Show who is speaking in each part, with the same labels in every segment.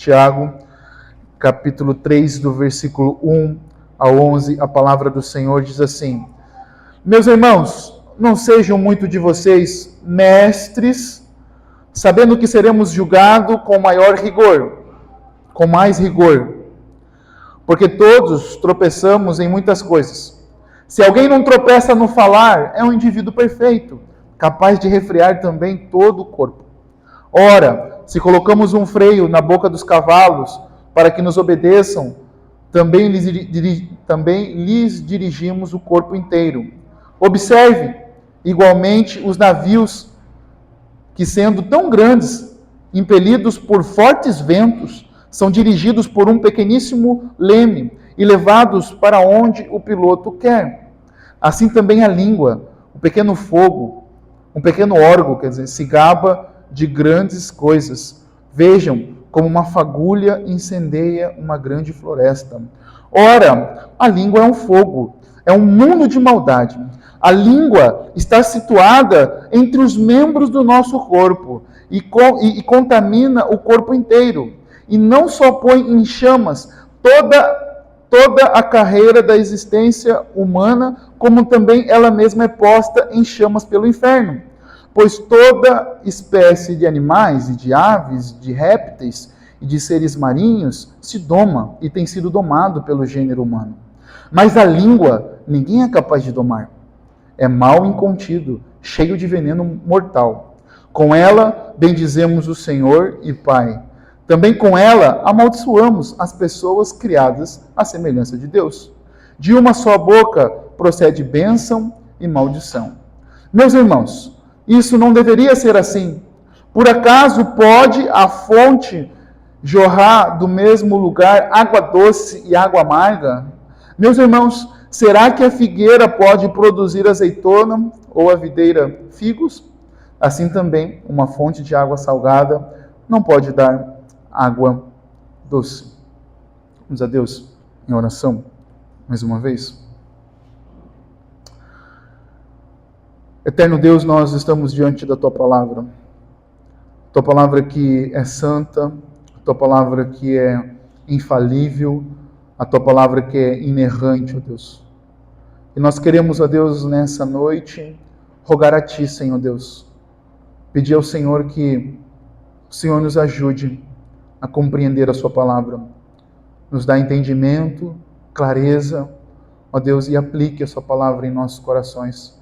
Speaker 1: Tiago, capítulo 3, do versículo 1 ao 11, a palavra do Senhor diz assim: Meus irmãos, não sejam muito de vocês mestres, sabendo que seremos julgados com maior rigor, com mais rigor, porque todos tropeçamos em muitas coisas. Se alguém não tropeça no falar, é um indivíduo perfeito, capaz de refrear também todo o corpo. Ora, se colocamos um freio na boca dos cavalos para que nos obedeçam, também lhes dirigimos o corpo inteiro. Observe, igualmente, os navios que, sendo tão grandes, impelidos por fortes ventos, são dirigidos por um pequeníssimo leme e levados para onde o piloto quer. Assim também a língua, um pequeno fogo, um pequeno órgão, se gaba de grandes coisas. Vejam como uma fagulha incendeia uma grande floresta. Ora, a língua é um fogo, é um mundo de maldade. A língua está situada entre os membros do nosso corpo e contamina o corpo inteiro. E não só põe em chamas toda a carreira da existência humana, como também ela mesma é posta em chamas pelo inferno. Pois toda espécie de animais e de aves, de répteis e de seres marinhos se doma e tem sido domado pelo gênero humano. Mas a língua ninguém é capaz de domar. É mal incontido, cheio de veneno mortal. Com ela bendizemos o Senhor e Pai. Também com ela amaldiçoamos as pessoas criadas à semelhança de Deus. De uma só boca procede bênção e maldição. Meus irmãos, isso não deveria ser assim. Por acaso pode a fonte jorrar do mesmo lugar água doce e água amarga? Meus irmãos, será que a figueira pode produzir azeitona ou a videira figos? Assim também, uma fonte de água salgada não pode dar água doce. Vamos a Deus em oração, mais uma vez. Eterno Deus, nós estamos diante da Tua Palavra. Tua Palavra que é santa, Tua Palavra que é infalível, a Tua Palavra que é inerrante, ó Deus. E nós queremos, ó Deus, nessa noite, rogar a Ti, Senhor Deus. Pedir ao Senhor que o Senhor nos ajude a compreender a Sua Palavra. Nos dá entendimento, clareza, ó Deus, e aplique a Sua Palavra em nossos corações.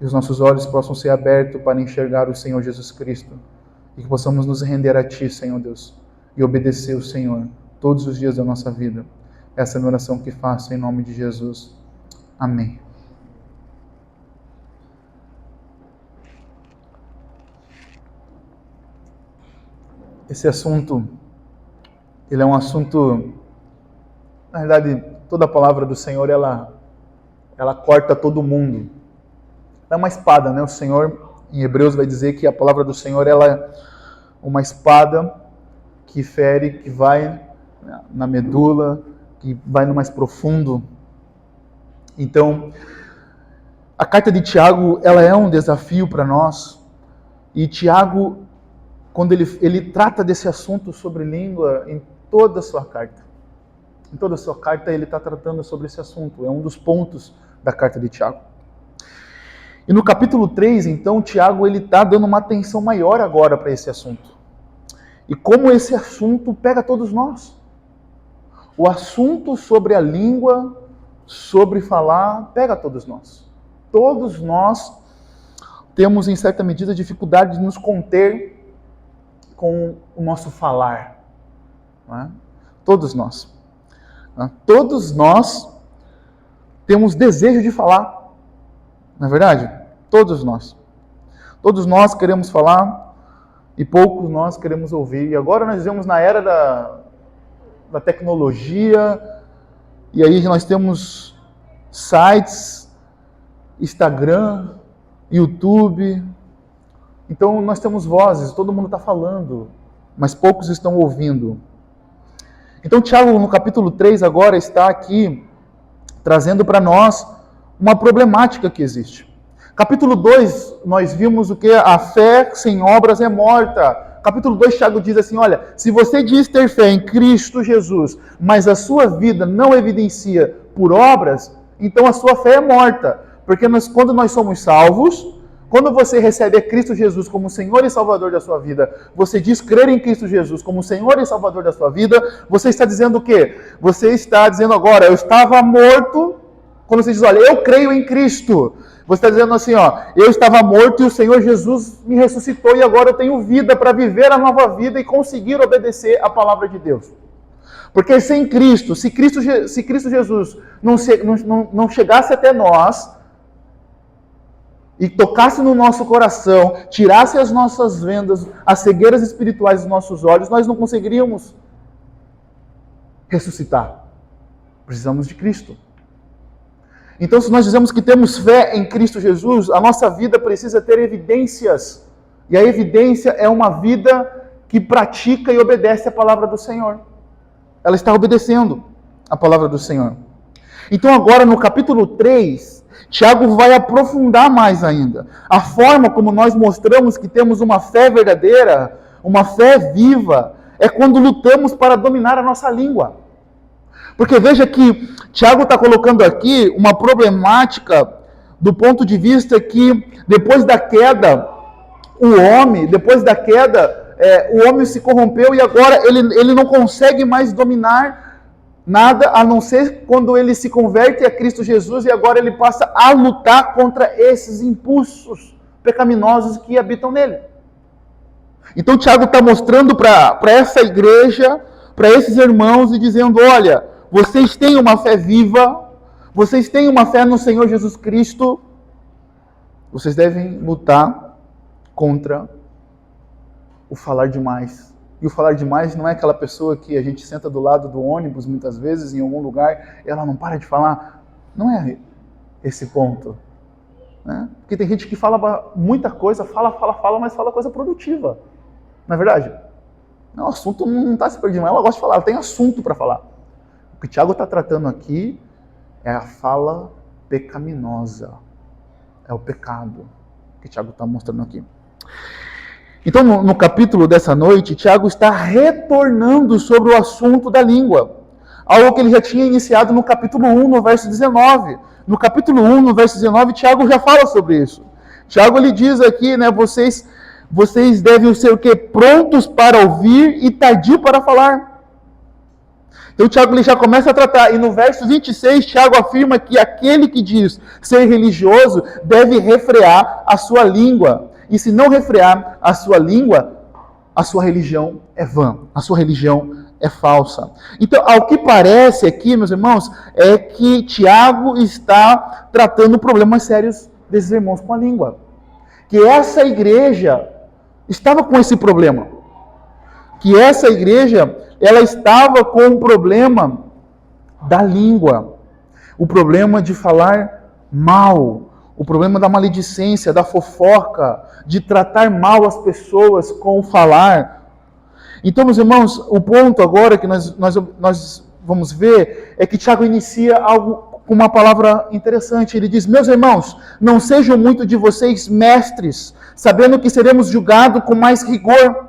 Speaker 1: E os nossos olhos possam ser abertos para enxergar o Senhor Jesus Cristo. E que possamos nos render a Ti, Senhor Deus, e obedecer o Senhor todos os dias da nossa vida. Essa é a minha oração que faço em nome de Jesus. Amém. Esse assunto, ele é um assunto, na verdade, toda a palavra do Senhor, ela corta todo mundo. É uma espada, né? O Senhor, em Hebreus, vai dizer que a palavra do Senhor ela é uma espada que fere, que vai na medula, que vai no mais profundo. Então, a carta de Tiago, ela é um desafio para nós. E Tiago, quando ele trata desse assunto sobre língua em toda a sua carta. Em toda a sua carta, ele está tratando sobre esse assunto. É um dos pontos da carta de Tiago. E no capítulo 3, então, Tiago está dando uma atenção maior agora para esse assunto. E como esse assunto pega todos nós. O assunto sobre a língua, sobre falar, pega todos nós. Todos nós temos, em certa medida, dificuldade de nos conter com o nosso falar. Não é? Todos nós. Não é? Todos nós temos desejo de falar. Não é verdade? Todos nós. Todos nós queremos falar e poucos nós queremos ouvir. E agora nós vivemos na era da tecnologia e aí nós temos sites, Instagram, YouTube. Então nós temos vozes, todo mundo está falando, mas poucos estão ouvindo. Então Tiago, no capítulo 3, agora está aqui trazendo para nós uma problemática que existe. Capítulo 2, nós vimos o que? A fé sem obras é morta. Capítulo 2, Tiago diz assim, olha, se você diz ter fé em Cristo Jesus, mas a sua vida não evidencia por obras, então a sua fé é morta. Porque quando nós somos salvos, quando você recebe a Cristo Jesus como Senhor e Salvador da sua vida, você diz crer em Cristo Jesus como Senhor e Salvador da sua vida, você está dizendo o quê? Você está dizendo agora, eu estava morto, quando você diz, olha, eu creio em Cristo, você está dizendo assim, ó, eu estava morto e o Senhor Jesus me ressuscitou e agora eu tenho vida para viver a nova vida e conseguir obedecer a palavra de Deus. Porque sem Cristo, se Cristo Jesus não chegasse até nós e tocasse no nosso coração, tirasse as nossas vendas, as cegueiras espirituais dos nossos olhos, nós não conseguiríamos ressuscitar. Precisamos de Cristo. Então, se nós dizemos que temos fé em Cristo Jesus, a nossa vida precisa ter evidências. E a evidência é uma vida que pratica e obedece a palavra do Senhor. Ela está obedecendo a palavra do Senhor. Então, agora no capítulo 3, Tiago vai aprofundar mais ainda. A forma como nós mostramos que temos uma fé verdadeira, uma fé viva, é quando lutamos para dominar a nossa língua. Porque veja que Tiago está colocando aqui uma problemática do ponto de vista que depois da queda, o homem se corrompeu e agora ele não consegue mais dominar nada, a não ser quando ele se converte a Cristo Jesus e agora ele passa a lutar contra esses impulsos pecaminosos que habitam nele. Então Tiago está mostrando para essa igreja, para esses irmãos e dizendo, olha, vocês têm uma fé viva, vocês têm uma fé no Senhor Jesus Cristo, vocês devem lutar contra o falar demais. E o falar demais não é aquela pessoa que a gente senta do lado do ônibus, muitas vezes, em algum lugar, ela não para de falar. Não é esse ponto. Né? Porque tem gente que fala muita coisa, fala, mas fala coisa produtiva. Não é verdade? Não, o assunto não está se perdendo, ela gosta de falar, ela tem assunto para falar. O que o Tiago está tratando aqui é a fala pecaminosa. É o pecado que o Tiago está mostrando aqui. Então, no capítulo dessa noite, Tiago está retornando sobre o assunto da língua. Algo que ele já tinha iniciado no capítulo 1, no verso 19. No capítulo 1, no verso 19, Tiago já fala sobre isso. Tiago ele diz aqui, né, vocês devem ser o quê? Prontos para ouvir e tardio para falar. Então, Tiago ele já começa a tratar, e no verso 26, Tiago afirma que aquele que diz ser religioso deve refrear a sua língua. E se não refrear a sua língua, a sua religião é vã, a sua religião é falsa. Então, ao que parece aqui, meus irmãos, é que Tiago está tratando problemas sérios desses irmãos com a língua. Que essa igreja estava com esse problema. Que essa igreja ela estava com o problema da língua, o problema de falar mal, o problema da maledicência, da fofoca, de tratar mal as pessoas com o falar. Então, meus irmãos, o ponto agora que nós vamos ver é que Tiago inicia algo com uma palavra interessante. Ele diz, meus irmãos, não sejam muito de vocês mestres, sabendo que seremos julgados com mais rigor.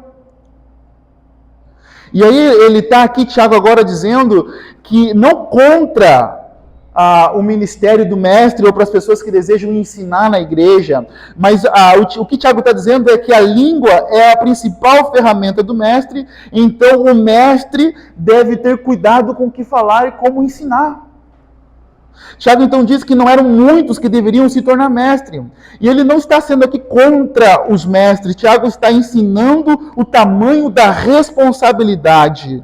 Speaker 1: E aí ele está aqui, Tiago, agora dizendo que não contra o ministério do mestre ou para as pessoas que desejam ensinar na igreja, mas o que Tiago está dizendo é que a língua é a principal ferramenta do mestre, então o mestre deve ter cuidado com o que falar e como ensinar. Tiago então diz que não eram muitos que deveriam se tornar mestre. E ele não está sendo aqui contra os mestres. Tiago está ensinando o tamanho da responsabilidade.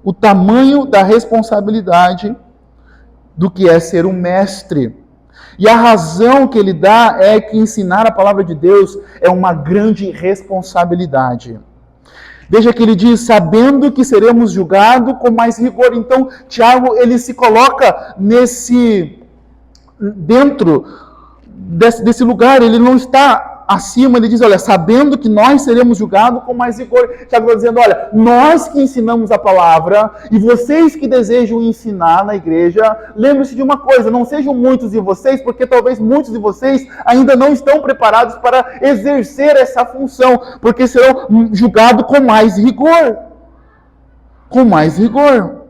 Speaker 1: O tamanho da responsabilidade do que é ser um mestre. E a razão que ele dá é que ensinar a palavra de Deus é uma grande responsabilidade. Veja que ele diz, sabendo que seremos julgados com mais rigor. Então, Tiago, ele se coloca dentro desse lugar. Ele não está acima, ele diz, olha, sabendo que nós seremos julgados com mais rigor. Tiago está dizendo, olha, nós que ensinamos a palavra, e vocês que desejam ensinar na igreja, lembre-se de uma coisa, não sejam muitos de vocês, porque talvez muitos de vocês ainda não estão preparados para exercer essa função, porque serão julgados com mais rigor. Com mais rigor.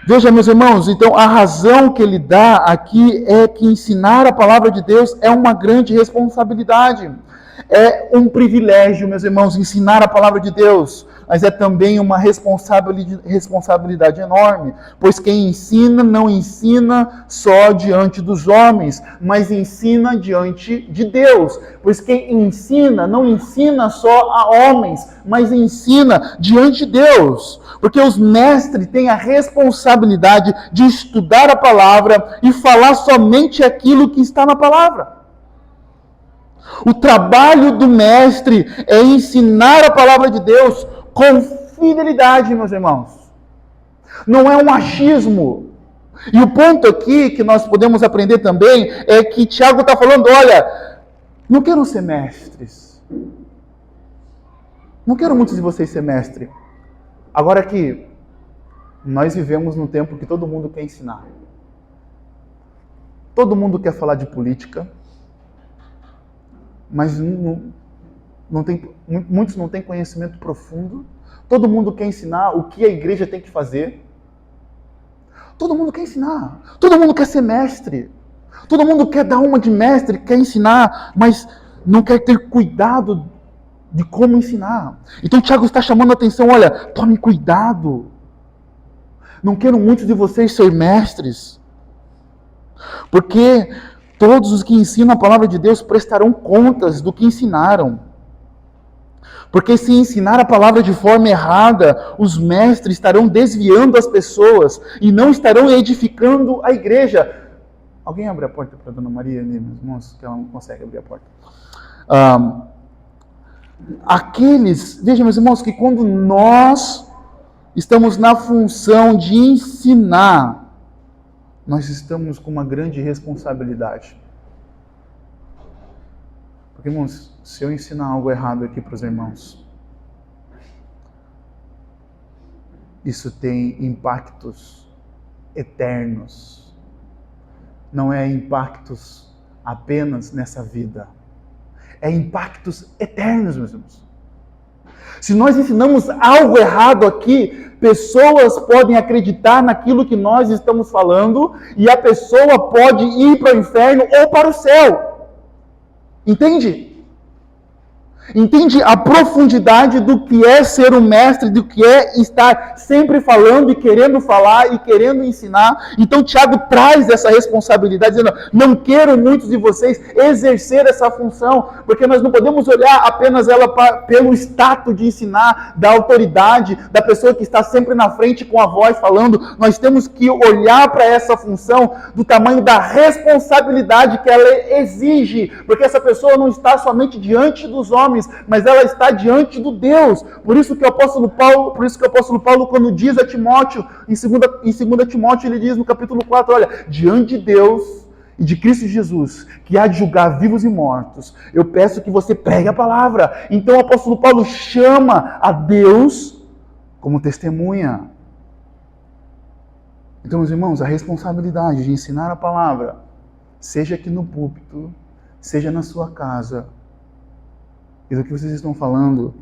Speaker 1: Veja, meus irmãos, então a razão que ele dá aqui é que ensinar a palavra de Deus é uma grande responsabilidade. É um privilégio, meus irmãos, ensinar a palavra de Deus, mas é também uma responsabilidade enorme, pois quem ensina não ensina só diante dos homens, mas ensina diante de Deus. Pois quem ensina não ensina só a homens, mas ensina diante de Deus. Porque os mestres têm a responsabilidade de estudar a palavra e falar somente aquilo que está na palavra. O trabalho do mestre é ensinar a palavra de Deus com fidelidade, meus irmãos. Não é um achismo. E o ponto aqui que nós podemos aprender também é que Tiago está falando, olha, não quero ser mestres. Não quero muitos de vocês ser mestre. Agora que nós vivemos num tempo que todo mundo quer ensinar. Todo mundo quer falar de política, mas muitos não têm conhecimento profundo. Todo mundo quer ensinar o que a igreja tem que fazer. Todo mundo quer ensinar. Todo mundo quer ser mestre. Todo mundo quer dar uma de mestre, quer ensinar, mas não quer ter cuidado de como ensinar. Então Tiago está chamando a atenção, olha, tome cuidado. Não quero muitos de vocês ser mestres, porque todos os que ensinam a palavra de Deus prestarão contas do que ensinaram. Porque se ensinar a palavra de forma errada, os mestres estarão desviando as pessoas e não estarão edificando a igreja. Alguém abre a porta para a Dona Maria ali, meus irmãos, que ela não consegue abrir a porta. Vejam, meus irmãos, que quando nós estamos na função de ensinar, nós estamos com uma grande responsabilidade. Porque, irmãos, se eu ensinar algo errado aqui para os irmãos, isso tem impactos eternos. Não é impactos apenas nessa vida. É impactos eternos, meus irmãos. Se nós ensinamos algo errado aqui, pessoas podem acreditar naquilo que nós estamos falando e a pessoa pode ir para o inferno ou para o céu. Entende? Entende a profundidade do que é ser um mestre, do que é estar sempre falando e querendo falar e querendo ensinar. Então Tiago traz essa responsabilidade, dizendo, não quero muitos de vocês exercer essa função, porque nós não podemos olhar apenas ela pelo status de ensinar, da autoridade, da pessoa que está sempre na frente com a voz falando. Nós temos que olhar para essa função do tamanho da responsabilidade que ela exige, porque essa pessoa não está somente diante dos homens, mas ela está diante do Deus. Por isso que o apóstolo Paulo, quando diz a Timóteo, em 2 Timóteo, ele diz no capítulo 4, olha, diante de Deus e de Cristo Jesus, que há de julgar vivos e mortos, eu peço que você pregue a palavra. Então o apóstolo Paulo chama a Deus como testemunha. Então, meus irmãos, a responsabilidade de ensinar a palavra, seja aqui no púlpito, seja na sua casa, e do que vocês estão falando,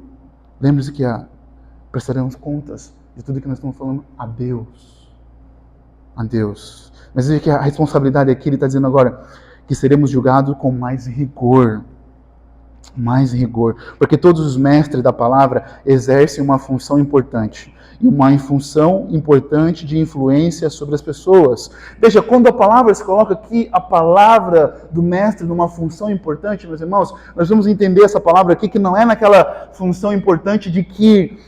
Speaker 1: lembre-se que prestaremos contas de tudo que nós estamos falando a Deus. A Deus. Mas veja que a responsabilidade aqui, ele está dizendo agora, que seremos julgados com mais rigor. Mais rigor. Porque todos os mestres da palavra exercem uma função importante. E uma função importante de influência sobre as pessoas. Veja, quando a palavra se coloca aqui, a palavra do mestre numa função importante, meus irmãos, nós vamos entender essa palavra aqui, que não é naquela função importante de que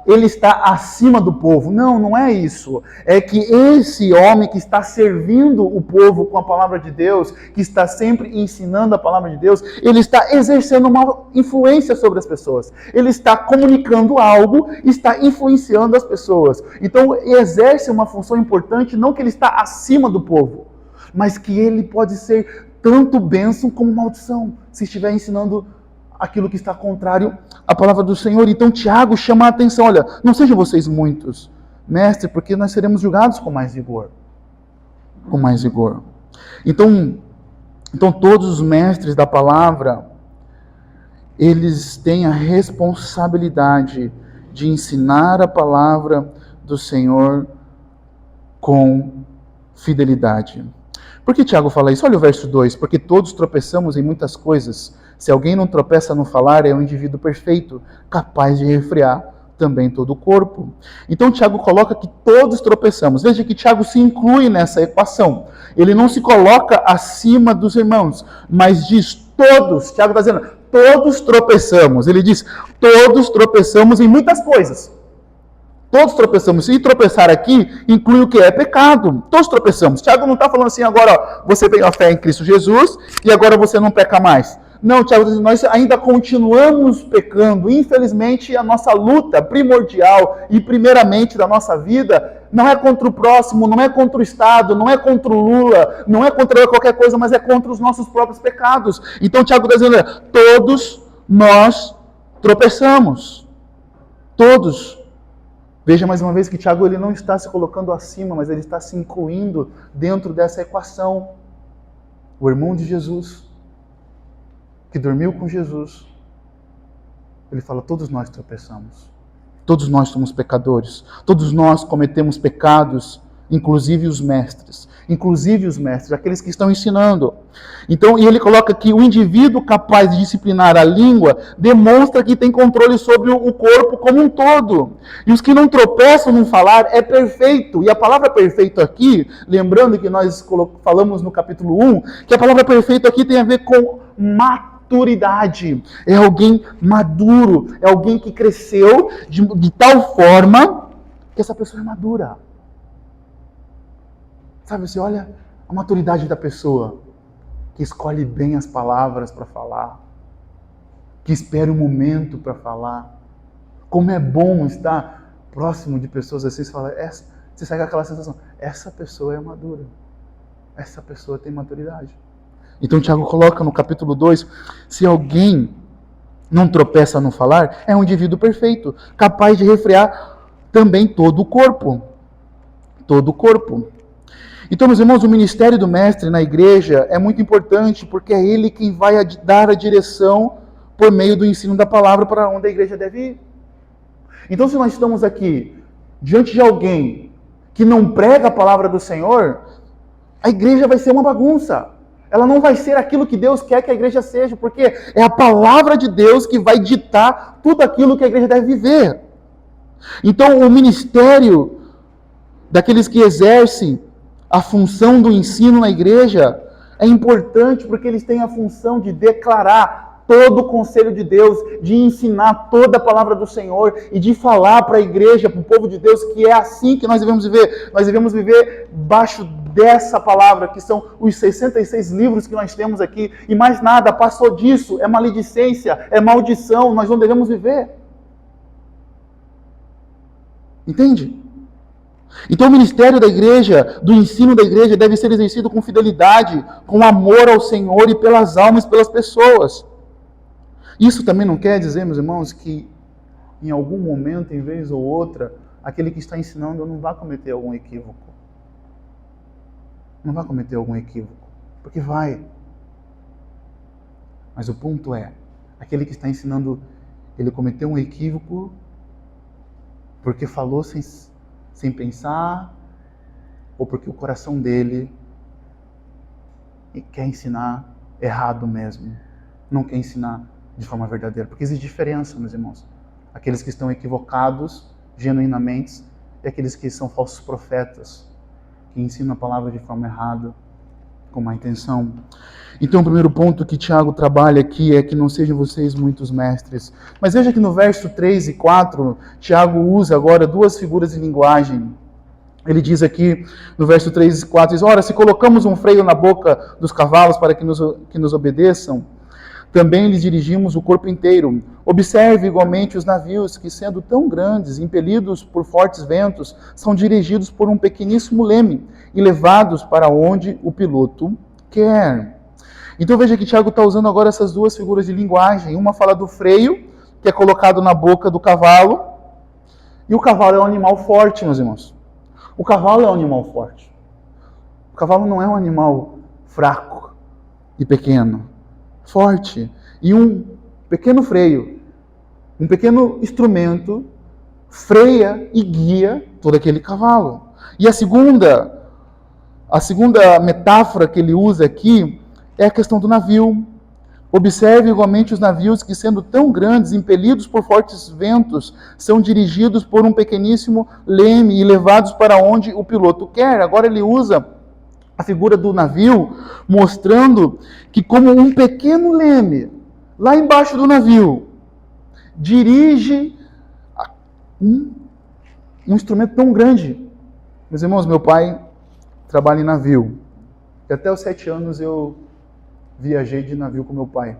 Speaker 1: ele está acima do povo. Não, não é isso. É que esse homem que está servindo o povo com a palavra de Deus, que está sempre ensinando a palavra de Deus, ele está exercendo uma influência sobre as pessoas. Ele está comunicando algo, está influenciando as pessoas. Então, exerce uma função importante, não que ele está acima do povo, mas que ele pode ser tanto bênção como maldição, se estiver ensinando aquilo que está contrário à palavra do Senhor. Então Tiago chama a atenção, olha, não sejam vocês muitos, mestre, porque nós seremos julgados com mais vigor. Com mais vigor. Então todos os mestres da palavra, eles têm a responsabilidade de ensinar a palavra do Senhor com fidelidade. Por que Tiago fala isso? Olha o verso 2. Porque todos tropeçamos em muitas coisas. Se alguém não tropeça no falar, é um indivíduo perfeito, capaz de refrear também todo o corpo. Então Tiago coloca que todos tropeçamos. Veja que Tiago se inclui nessa equação. Ele não se coloca acima dos irmãos, mas diz todos. Tiago está dizendo, todos tropeçamos. Ele diz, todos tropeçamos em muitas coisas. Todos tropeçamos. E tropeçar aqui inclui o que? É pecado. Todos tropeçamos. Tiago não está falando assim, agora ó, você tem a fé em Cristo Jesus e agora você não peca mais. Não, Tiago, nós ainda continuamos pecando. Infelizmente, a nossa luta primordial e primeiramente da nossa vida não é contra o próximo, não é contra o Estado, não é contra o Lula, não é contra qualquer coisa, mas é contra os nossos próprios pecados. Então, Tiago está dizendo, todos nós tropeçamos. Todos. Veja mais uma vez que Tiago ele não está se colocando acima, mas ele está se incluindo dentro dessa equação. O irmão de Jesus, que dormiu com Jesus, ele fala, todos nós tropeçamos. Todos nós somos pecadores. Todos nós cometemos pecados, inclusive os mestres. Inclusive os mestres, aqueles que estão ensinando. Então, e ele coloca que o indivíduo capaz de disciplinar a língua demonstra que tem controle sobre o corpo como um todo. E os que não tropeçam no falar é perfeito. E a palavra perfeito aqui, lembrando que nós falamos no capítulo 1, que a palavra perfeito aqui tem a ver com maturidade. É alguém maduro, é alguém que cresceu de tal forma que essa pessoa é madura. Sabe, você olha a maturidade da pessoa, que escolhe bem as palavras para falar, que espera um momento para falar. Como é bom estar próximo de pessoas assim, você sai com aquela sensação, essa pessoa é madura, essa pessoa tem maturidade. Então Tiago coloca no capítulo 2, se alguém não tropeça no falar, é um indivíduo perfeito, capaz de refrear também todo o corpo. Todo o corpo. Então, meus irmãos, o ministério do mestre na igreja é muito importante, porque é ele quem vai dar a direção por meio do ensino da palavra para onde a igreja deve ir. Então, se nós estamos aqui diante de alguém que não prega a palavra do Senhor, a igreja vai ser uma bagunça. Ela não vai ser aquilo que Deus quer que a igreja seja, porque é a palavra de Deus que vai ditar tudo aquilo que a igreja deve viver. Então, o ministério daqueles que exercem a função do ensino na igreja é importante porque eles têm a função de declarar todo o conselho de Deus, de ensinar toda a palavra do Senhor e de falar para a igreja, para o povo de Deus, que é assim que nós devemos viver. Nós devemos viver debaixo dessa palavra, que são os 66 livros que nós temos aqui, e mais nada, passou disso, é maledicência, é maldição, nós não devemos viver. Entende? Então o ministério da igreja, do ensino da igreja, deve ser exercido com fidelidade, com amor ao Senhor e pelas almas, pelas pessoas. Isso também não quer dizer, meus irmãos, que em algum momento, em vez ou outra, aquele que está ensinando não vai cometer algum equívoco. Não vai cometer algum equívoco, porque vai. Mas o ponto é, aquele que está ensinando, ele cometeu um equívoco porque falou sem pensar, ou porque o coração dele quer ensinar errado mesmo, não quer ensinar de forma verdadeira. Porque existe diferença, meus irmãos. Aqueles que estão equivocados, genuinamente, e aqueles que são falsos profetas, que ensinam a palavra de forma errada, com má intenção. Então o primeiro ponto que Tiago trabalha aqui é que não sejam vocês muitos mestres. Mas veja que no verso 3 e 4, Tiago usa agora duas figuras de linguagem. Ele diz aqui, no verso 3 e 4, diz, ora, se colocamos um freio na boca dos cavalos para que nos obedeçam, também lhes dirigimos o corpo inteiro. Observe igualmente os navios que, sendo tão grandes, impelidos por fortes ventos, são dirigidos por um pequeníssimo leme e levados para onde o piloto quer. Então veja que Tiago está usando agora essas duas figuras de linguagem. Uma fala do freio, que é colocado na boca do cavalo, e o cavalo é um animal forte, meus irmãos. O cavalo é um animal forte. O cavalo não é um animal fraco e pequeno, forte. E um pequeno freio, um pequeno instrumento, freia e guia todo aquele cavalo. E a segunda metáfora que ele usa aqui é a questão do navio. Observe igualmente os navios que, sendo tão grandes, impelidos por fortes ventos, são dirigidos por um pequeníssimo leme e levados para onde o piloto quer. Agora ele usa a figura do navio, mostrando que, como um pequeno leme, lá embaixo do navio, dirige um instrumento tão grande. Meus irmãos, meu pai trabalha em navio. E até os 7 anos eu viajei de navio com meu pai.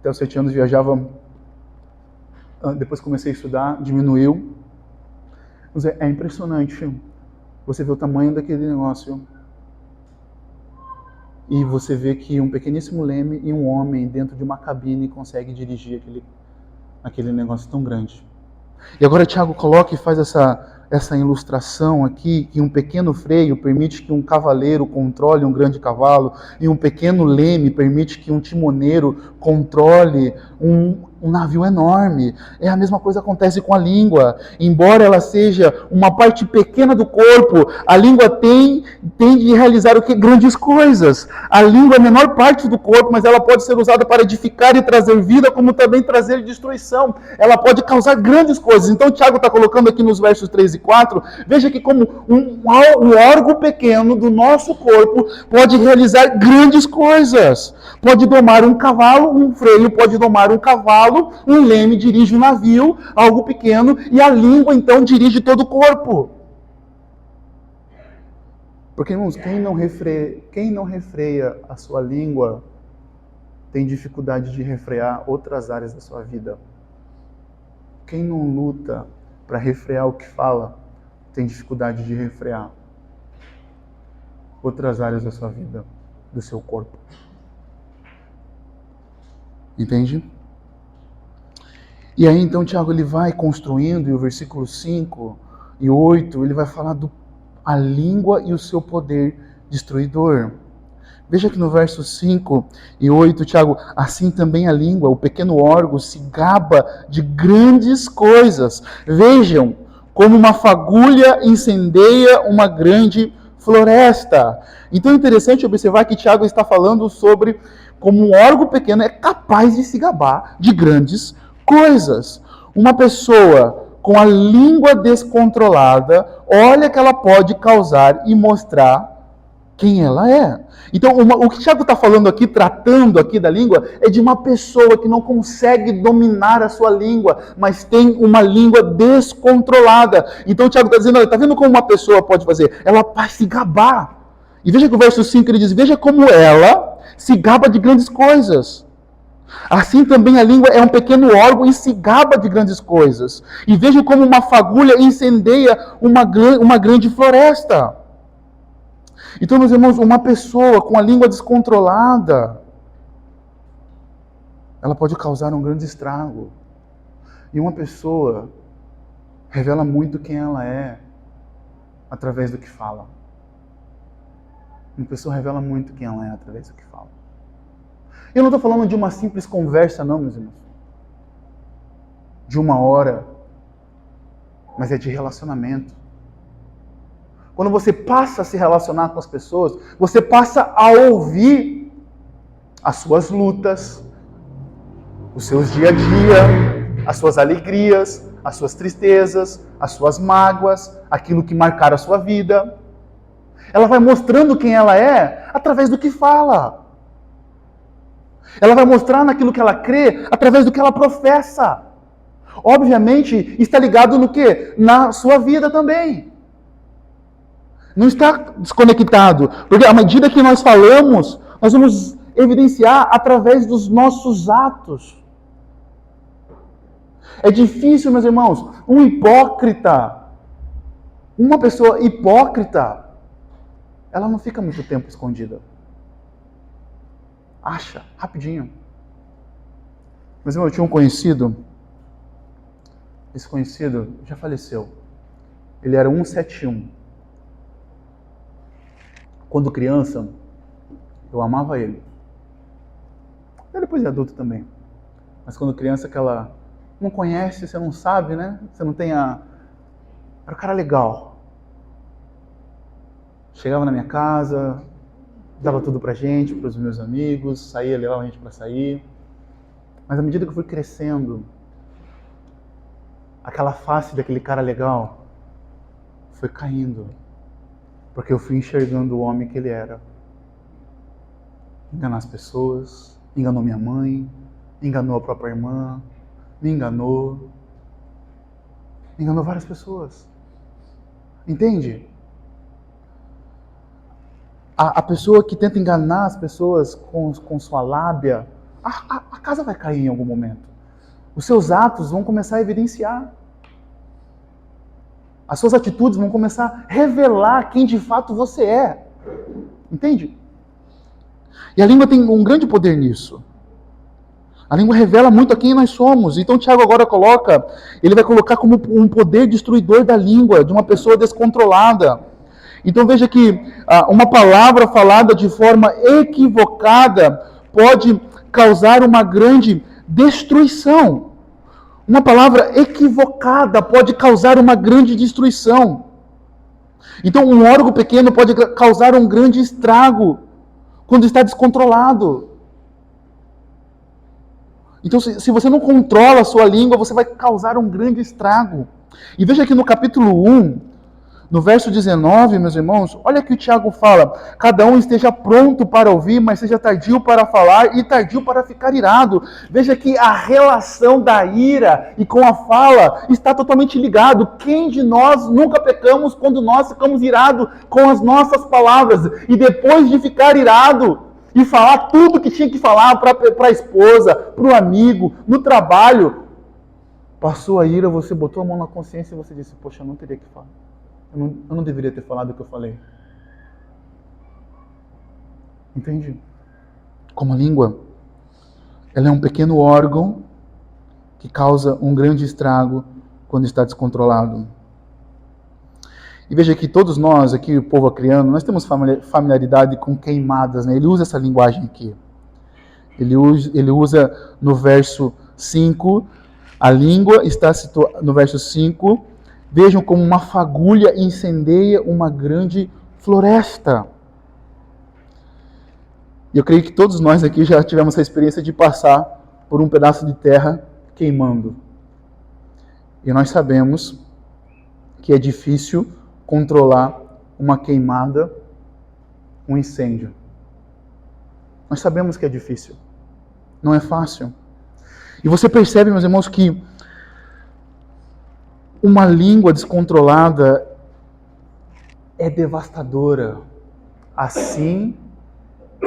Speaker 1: Até os 7 anos viajava. Depois comecei a estudar, diminuiu. Mas é impressionante. Você vê o tamanho daquele negócio. E você vê que um pequeníssimo leme e um homem dentro de uma cabine consegue dirigir aquele negócio tão grande. E agora Tiago coloca e faz essa ilustração aqui, que um pequeno freio permite que um cavaleiro controle um grande cavalo, e um pequeno leme permite que um timoneiro controle um navio enorme. É a mesma coisa que acontece com a língua. Embora ela seja uma parte pequena do corpo, a língua tem de realizar o que? Grandes coisas. A língua é a menor parte do corpo, mas ela pode ser usada para edificar e trazer vida, como também trazer destruição. Ela pode causar grandes coisas. Então Tiago está colocando aqui nos versos 3 e 4, veja que como um órgão pequeno do nosso corpo pode realizar grandes coisas. Pode domar um cavalo, um freio pode domar um cavalo, um leme dirige um navio, algo pequeno, e a língua então dirige todo o corpo. Porque, irmãos, quem não refreia a sua língua tem dificuldade de refrear outras áreas da sua vida. Quem não luta para refrear o que fala tem dificuldade de refrear outras áreas da sua vida, do seu corpo. Entende? E aí então Tiago ele vai construindo, e o versículo 5 e 8, ele vai falar a língua e o seu poder destruidor. Veja que no verso 5 e 8, Tiago, assim também a língua, o pequeno órgão, se gaba de grandes coisas. Vejam como uma fagulha incendeia uma grande floresta. Então é interessante observar que Tiago está falando sobre como um órgão pequeno é capaz de se gabar de grandes coisas. Uma pessoa com a língua descontrolada, olha que ela pode causar e mostrar quem ela é. Então, o que Tiago está falando aqui, tratando aqui da língua, é de uma pessoa que não consegue dominar a sua língua, mas tem uma língua descontrolada. Então, Tiago está dizendo, olha, está vendo como uma pessoa pode fazer? Ela vai se gabar. E veja que o verso 5 ele diz, veja como ela se gaba de grandes coisas. Assim também a língua é um pequeno órgão e se gaba de grandes coisas. E veja como uma fagulha incendeia uma grande floresta. Então, meus irmãos, uma pessoa com a língua descontrolada, ela pode causar um grande estrago. E uma pessoa revela muito quem ela é através do que fala. Uma pessoa revela muito quem ela é através do que fala. Eu não estou falando de uma simples conversa, não, meus irmãos. De 1 hora. Mas é de relacionamento. Quando você passa a se relacionar com as pessoas, você passa a ouvir as suas lutas, os seus dia a dia, as suas alegrias, as suas tristezas, as suas mágoas, aquilo que marcaram a sua vida. Ela vai mostrando quem ela é através do que fala. Ela vai mostrar naquilo que ela crê através do que ela professa. Obviamente, está ligado no quê? Na sua vida também. Não está desconectado. Porque à medida que nós falamos, nós vamos evidenciar através dos nossos atos. É difícil, meus irmãos, um hipócrita, uma pessoa hipócrita, ela não fica muito tempo escondida. Acha, rapidinho. Mas eu tinha um conhecido, esse conhecido já faleceu. Ele era 171. Quando criança, eu amava ele. E depois de adulto também. Mas quando criança, aquela... não conhece, você não sabe, né? Você não tem a... Era um cara legal. Chegava na minha casa, dava tudo pra gente, pros meus amigos, saía, levava a gente pra sair. Mas à medida que eu fui crescendo, aquela face daquele cara legal foi caindo. Porque eu fui enxergando o homem que ele era. Enganar as pessoas, enganou minha mãe, enganou a própria irmã, me enganou várias pessoas. Entende? A pessoa que tenta enganar as pessoas com sua lábia, a casa vai cair em algum momento. Os seus atos vão começar a evidenciar. As suas atitudes vão começar a revelar quem de fato você é. Entende? E a língua tem um grande poder nisso. A língua revela muito a quem nós somos. Então Tiago agora ele vai colocar como um poder destruidor da língua, de uma pessoa descontrolada. Então veja que uma palavra falada de forma equivocada pode causar uma grande destruição. Uma palavra equivocada pode causar uma grande destruição. Então um órgão pequeno pode causar um grande estrago quando está descontrolado. Então, se você não controla a sua língua, você vai causar um grande estrago. E veja que no capítulo 1, no verso 19, meus irmãos, olha que o Tiago fala: cada um esteja pronto para ouvir, mas seja tardio para falar e tardio para ficar irado. Veja que a relação da ira e com a fala está totalmente ligado. Quem de nós nunca pecamos quando nós ficamos irados com as nossas palavras? E depois de ficar irado e falar tudo que tinha que falar para a esposa, para o amigo, no trabalho, passou a ira, você botou a mão na consciência e você disse: poxa, eu não teria que falar. Eu não deveria ter falado o que eu falei. Entende? Como a língua, ela é um pequeno órgão que causa um grande estrago quando está descontrolado. E veja que todos nós aqui, o povo acriano, nós temos familiaridade com queimadas, né? Ele usa essa linguagem aqui. Ele usa no verso 5, a língua está situada no verso 5, vejam como uma fagulha incendeia uma grande floresta. E eu creio que todos nós aqui já tivemos a experiência de passar por um pedaço de terra queimando. E nós sabemos que é difícil controlar uma queimada, um incêndio. Nós sabemos que é difícil. Não é fácil. E você percebe, meus irmãos, que uma língua descontrolada é devastadora, assim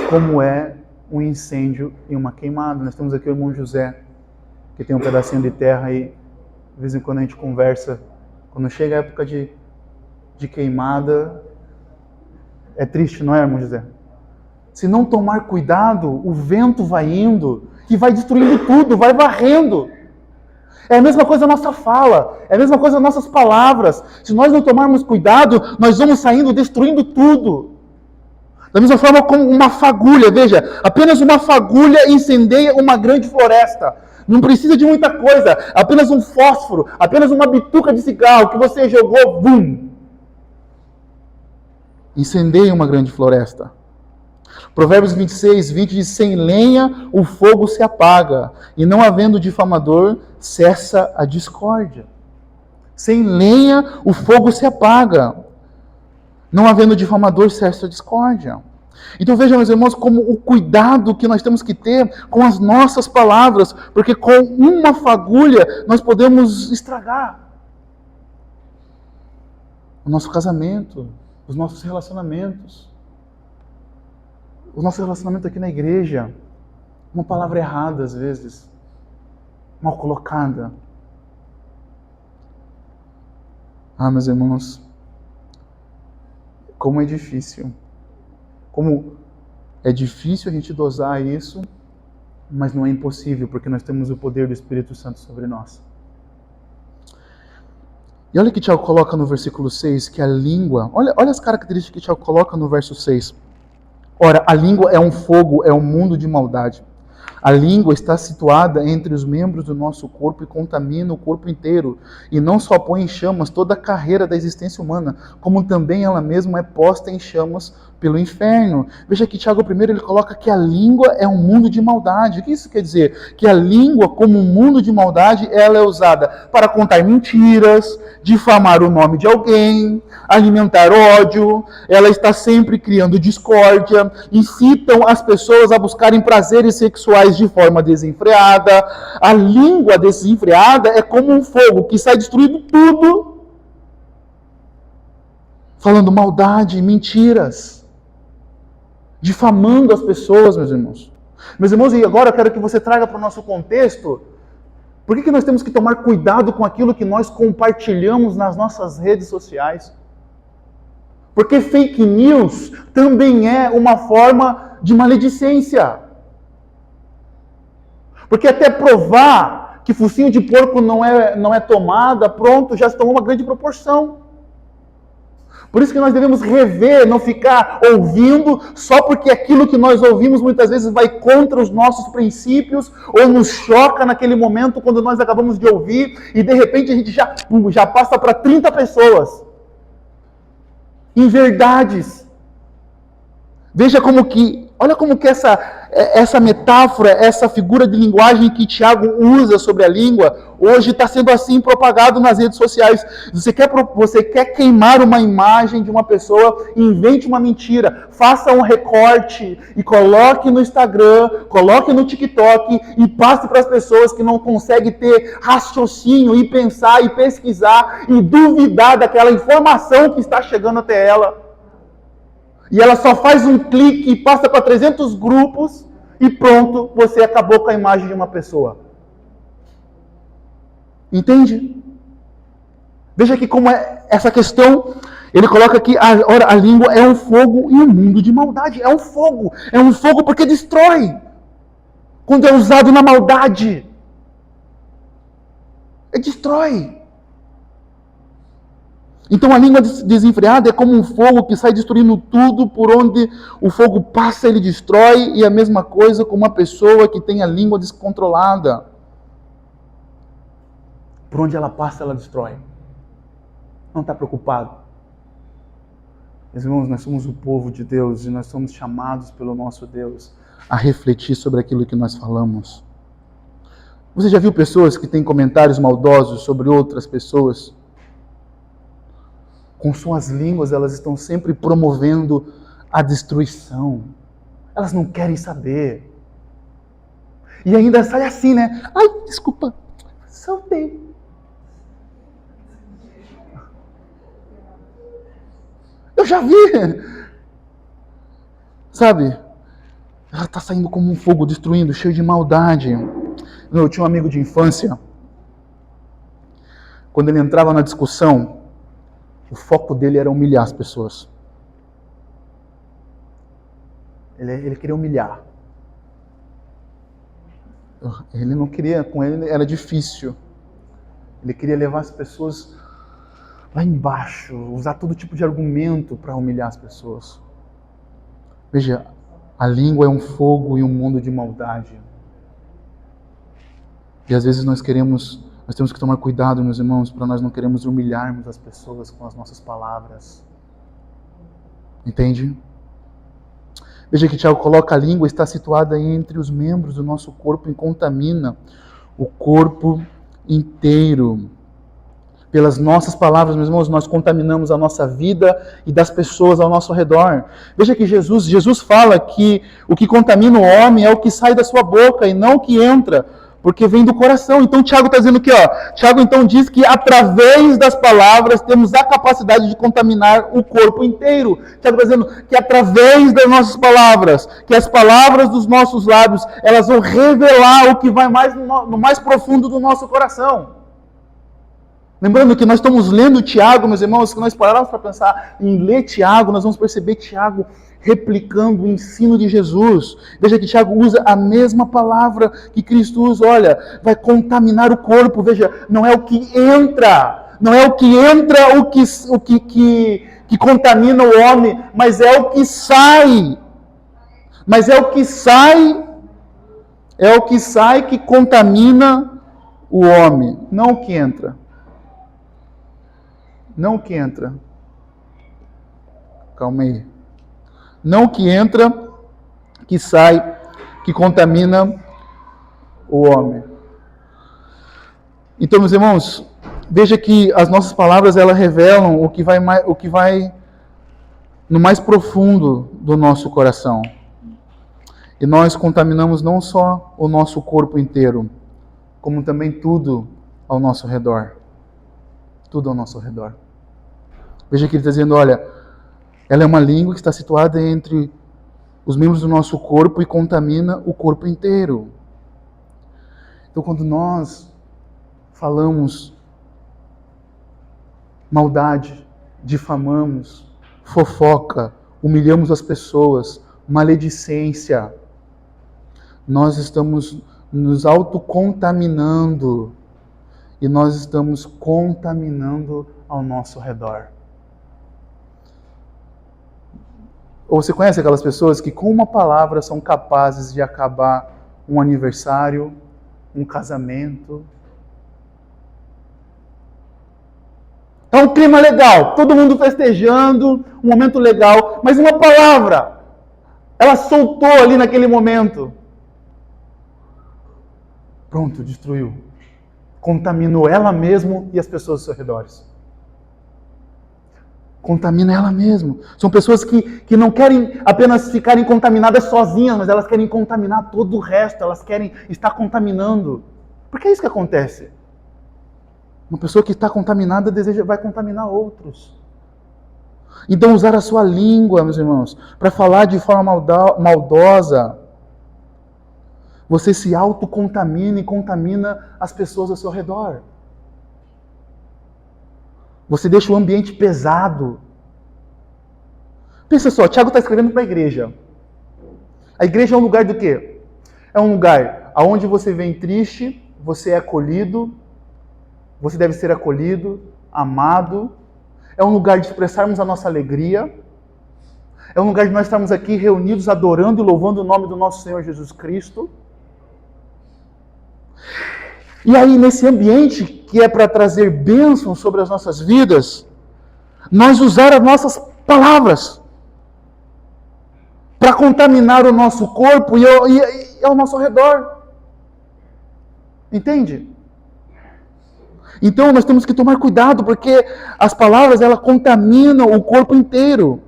Speaker 1: como é um incêndio e uma queimada. Nós temos aqui o irmão José, que tem um pedacinho de terra e de vez em quando a gente conversa. Quando chega a época de queimada, é triste, não é, irmão José? Se não tomar cuidado, o vento vai indo e vai destruindo tudo, vai varrendo. É a mesma coisa a nossa fala, é a mesma coisa as nossas palavras. Se nós não tomarmos cuidado, nós vamos saindo destruindo tudo. Da mesma forma como uma fagulha, veja, apenas uma fagulha incendeia uma grande floresta. Não precisa de muita coisa, apenas um fósforo, apenas uma bituca de cigarro que você jogou, bum! Incendeia uma grande floresta. Provérbios 26, 20 diz: sem lenha o fogo se apaga, e não havendo difamador, cessa a discórdia. Sem lenha o fogo se apaga, não havendo difamador, cessa a discórdia. Então vejam, meus irmãos, como o cuidado que nós temos que ter com as nossas palavras, porque com uma fagulha nós podemos estragar o nosso casamento, os nossos relacionamentos. O nosso relacionamento aqui na igreja, uma palavra errada às vezes, mal colocada. Ah, meus irmãos, como é difícil Como é difícil a gente dosar isso, mas não é impossível, porque nós temos o poder do Espírito Santo sobre nós. E olha que Tiago coloca no versículo 6, que a língua... Olha as características que Tiago coloca no verso 6. Ora, a língua é um fogo, é um mundo de maldade. A língua está situada entre os membros do nosso corpo e contamina o corpo inteiro. E não só põe em chamas toda a carreira da existência humana, como também ela mesma é posta em chamas pelo inferno. Veja que Tiago I ele coloca que a língua é um mundo de maldade. O que isso quer dizer? Que a língua, como um mundo de maldade, ela é usada para contar mentiras, difamar o nome de alguém, alimentar ódio, ela está sempre criando discórdia, incitam as pessoas a buscarem prazeres sexuais de forma desenfreada. A língua desenfreada é como um fogo que sai destruindo tudo, falando maldade, mentiras, difamando as pessoas, meus irmãos. Meus irmãos, e agora eu quero que você traga para o nosso contexto, por que nós temos que tomar cuidado com aquilo que nós compartilhamos nas nossas redes sociais? Porque fake news também é uma forma de maledicência. Porque até provar que focinho de porco não é tomada, pronto, já se tomou uma grande proporção. Por isso que nós devemos rever, não ficar ouvindo só porque aquilo que nós ouvimos muitas vezes vai contra os nossos princípios ou nos choca naquele momento quando nós acabamos de ouvir e de repente a gente já passa para 30 pessoas. Inverdades. Veja olha como que essa metáfora, essa figura de linguagem que Tiago usa sobre a língua, hoje está sendo assim propagado nas redes sociais. Você quer queimar uma imagem de uma pessoa, invente uma mentira, faça um recorte e coloque no Instagram, coloque no TikTok e passe para as pessoas que não conseguem ter raciocínio e pensar e pesquisar e duvidar daquela informação que está chegando até ela. E ela só faz um clique e passa para 300 grupos e pronto, você acabou com a imagem de uma pessoa. Entende? Veja aqui como é essa questão. Ele coloca aqui, a língua é um fogo e um mundo de maldade. É um fogo porque destrói. Quando é usado na maldade. Destrói. Então a língua desenfreada é como um fogo que sai destruindo tudo, por onde o fogo passa ele destrói, e a mesma coisa com uma pessoa que tem a língua descontrolada. Por onde ela passa ela destrói. Não está preocupado. Meus irmãos, nós somos o povo de Deus e nós somos chamados pelo nosso Deus a refletir sobre aquilo que nós falamos. Você já viu pessoas que têm comentários maldosos sobre outras pessoas? Com suas línguas, elas estão sempre promovendo a destruição. Elas não querem saber. E ainda sai assim, né? Ai, desculpa, saltei. Eu já vi. Sabe? Ela está saindo como um fogo destruindo, cheio de maldade. Eu tinha um amigo de infância. Quando ele entrava na discussão, o foco dele era humilhar as pessoas. Ele queria humilhar. Ele não queria, com ele era difícil. Ele queria levar as pessoas lá embaixo, usar todo tipo de argumento para humilhar as pessoas. Veja, a língua é um fogo e um mundo de maldade. E às vezes nós temos que tomar cuidado, meus irmãos, para nós não queremos humilharmos as pessoas com as nossas palavras. Entende? Veja que Tiago coloca a língua está situada entre os membros do nosso corpo e contamina o corpo inteiro. Pelas nossas palavras, meus irmãos, nós contaminamos a nossa vida e das pessoas ao nosso redor. Veja que Jesus fala que o que contamina o homem é o que sai da sua boca e não o que entra, porque vem do coração. Então Tiago está dizendo aqui, Tiago então diz que através das palavras temos a capacidade de contaminar o corpo inteiro. Tiago está dizendo que através das nossas palavras, que as palavras dos nossos lábios, elas vão revelar o que vai mais no mais profundo do nosso coração. Lembrando que nós estamos lendo Tiago, meus irmãos, que nós pararmos para pensar em ler Tiago, nós vamos perceber Tiago replicando o ensino de Jesus. Veja que Tiago usa a mesma palavra que Cristo usa. Olha, vai contaminar o corpo. Veja, não é o que entra, não é o que entra que contamina o homem, mas é o que sai. Mas é o que sai que contamina o homem, não o que entra. Não o que entra. Calma aí. Não o que entra, que sai, que contamina o homem. Então, meus irmãos, veja que as nossas palavras elas revelam o que vai no mais profundo do nosso coração. E nós contaminamos não só o nosso corpo inteiro, como também tudo ao nosso redor. Tudo ao nosso redor. Veja que ele está dizendo, olha, ela é uma língua que está situada entre os membros do nosso corpo e contamina o corpo inteiro. Então, quando nós falamos maldade, difamamos, fofoca, humilhamos as pessoas, maledicência, nós estamos nos autocontaminando e nós estamos contaminando ao nosso redor. Ou você conhece aquelas pessoas que com uma palavra são capazes de acabar um aniversário, um casamento? É um clima legal, todo mundo festejando, um momento legal, mas uma palavra, ela soltou ali naquele momento. Pronto, destruiu. Contaminou ela mesma e as pessoas ao seu redor. Contamina ela mesma. São pessoas que não querem apenas ficarem contaminadas sozinhas, mas elas querem contaminar todo o resto, elas querem estar contaminando. Porque é isso que acontece. Uma pessoa que está contaminada vai contaminar outros. Então usar a sua língua, meus irmãos, para falar de forma maldosa, você se autocontamina e contamina as pessoas ao seu redor. Você deixa o ambiente pesado. Pensa só, Tiago está escrevendo para a igreja. A igreja é um lugar do quê? É um lugar onde você vem triste, você é acolhido, você deve ser acolhido, amado. É um lugar de expressarmos a nossa alegria. É um lugar de nós estarmos aqui reunidos, adorando e louvando o nome do nosso Senhor Jesus Cristo. E aí, nesse ambiente que é para trazer bênção sobre as nossas vidas, nós usar as nossas palavras para contaminar o nosso corpo e ao nosso redor. Entende? Então, nós temos que tomar cuidado, porque as palavras, elas contaminam o corpo inteiro.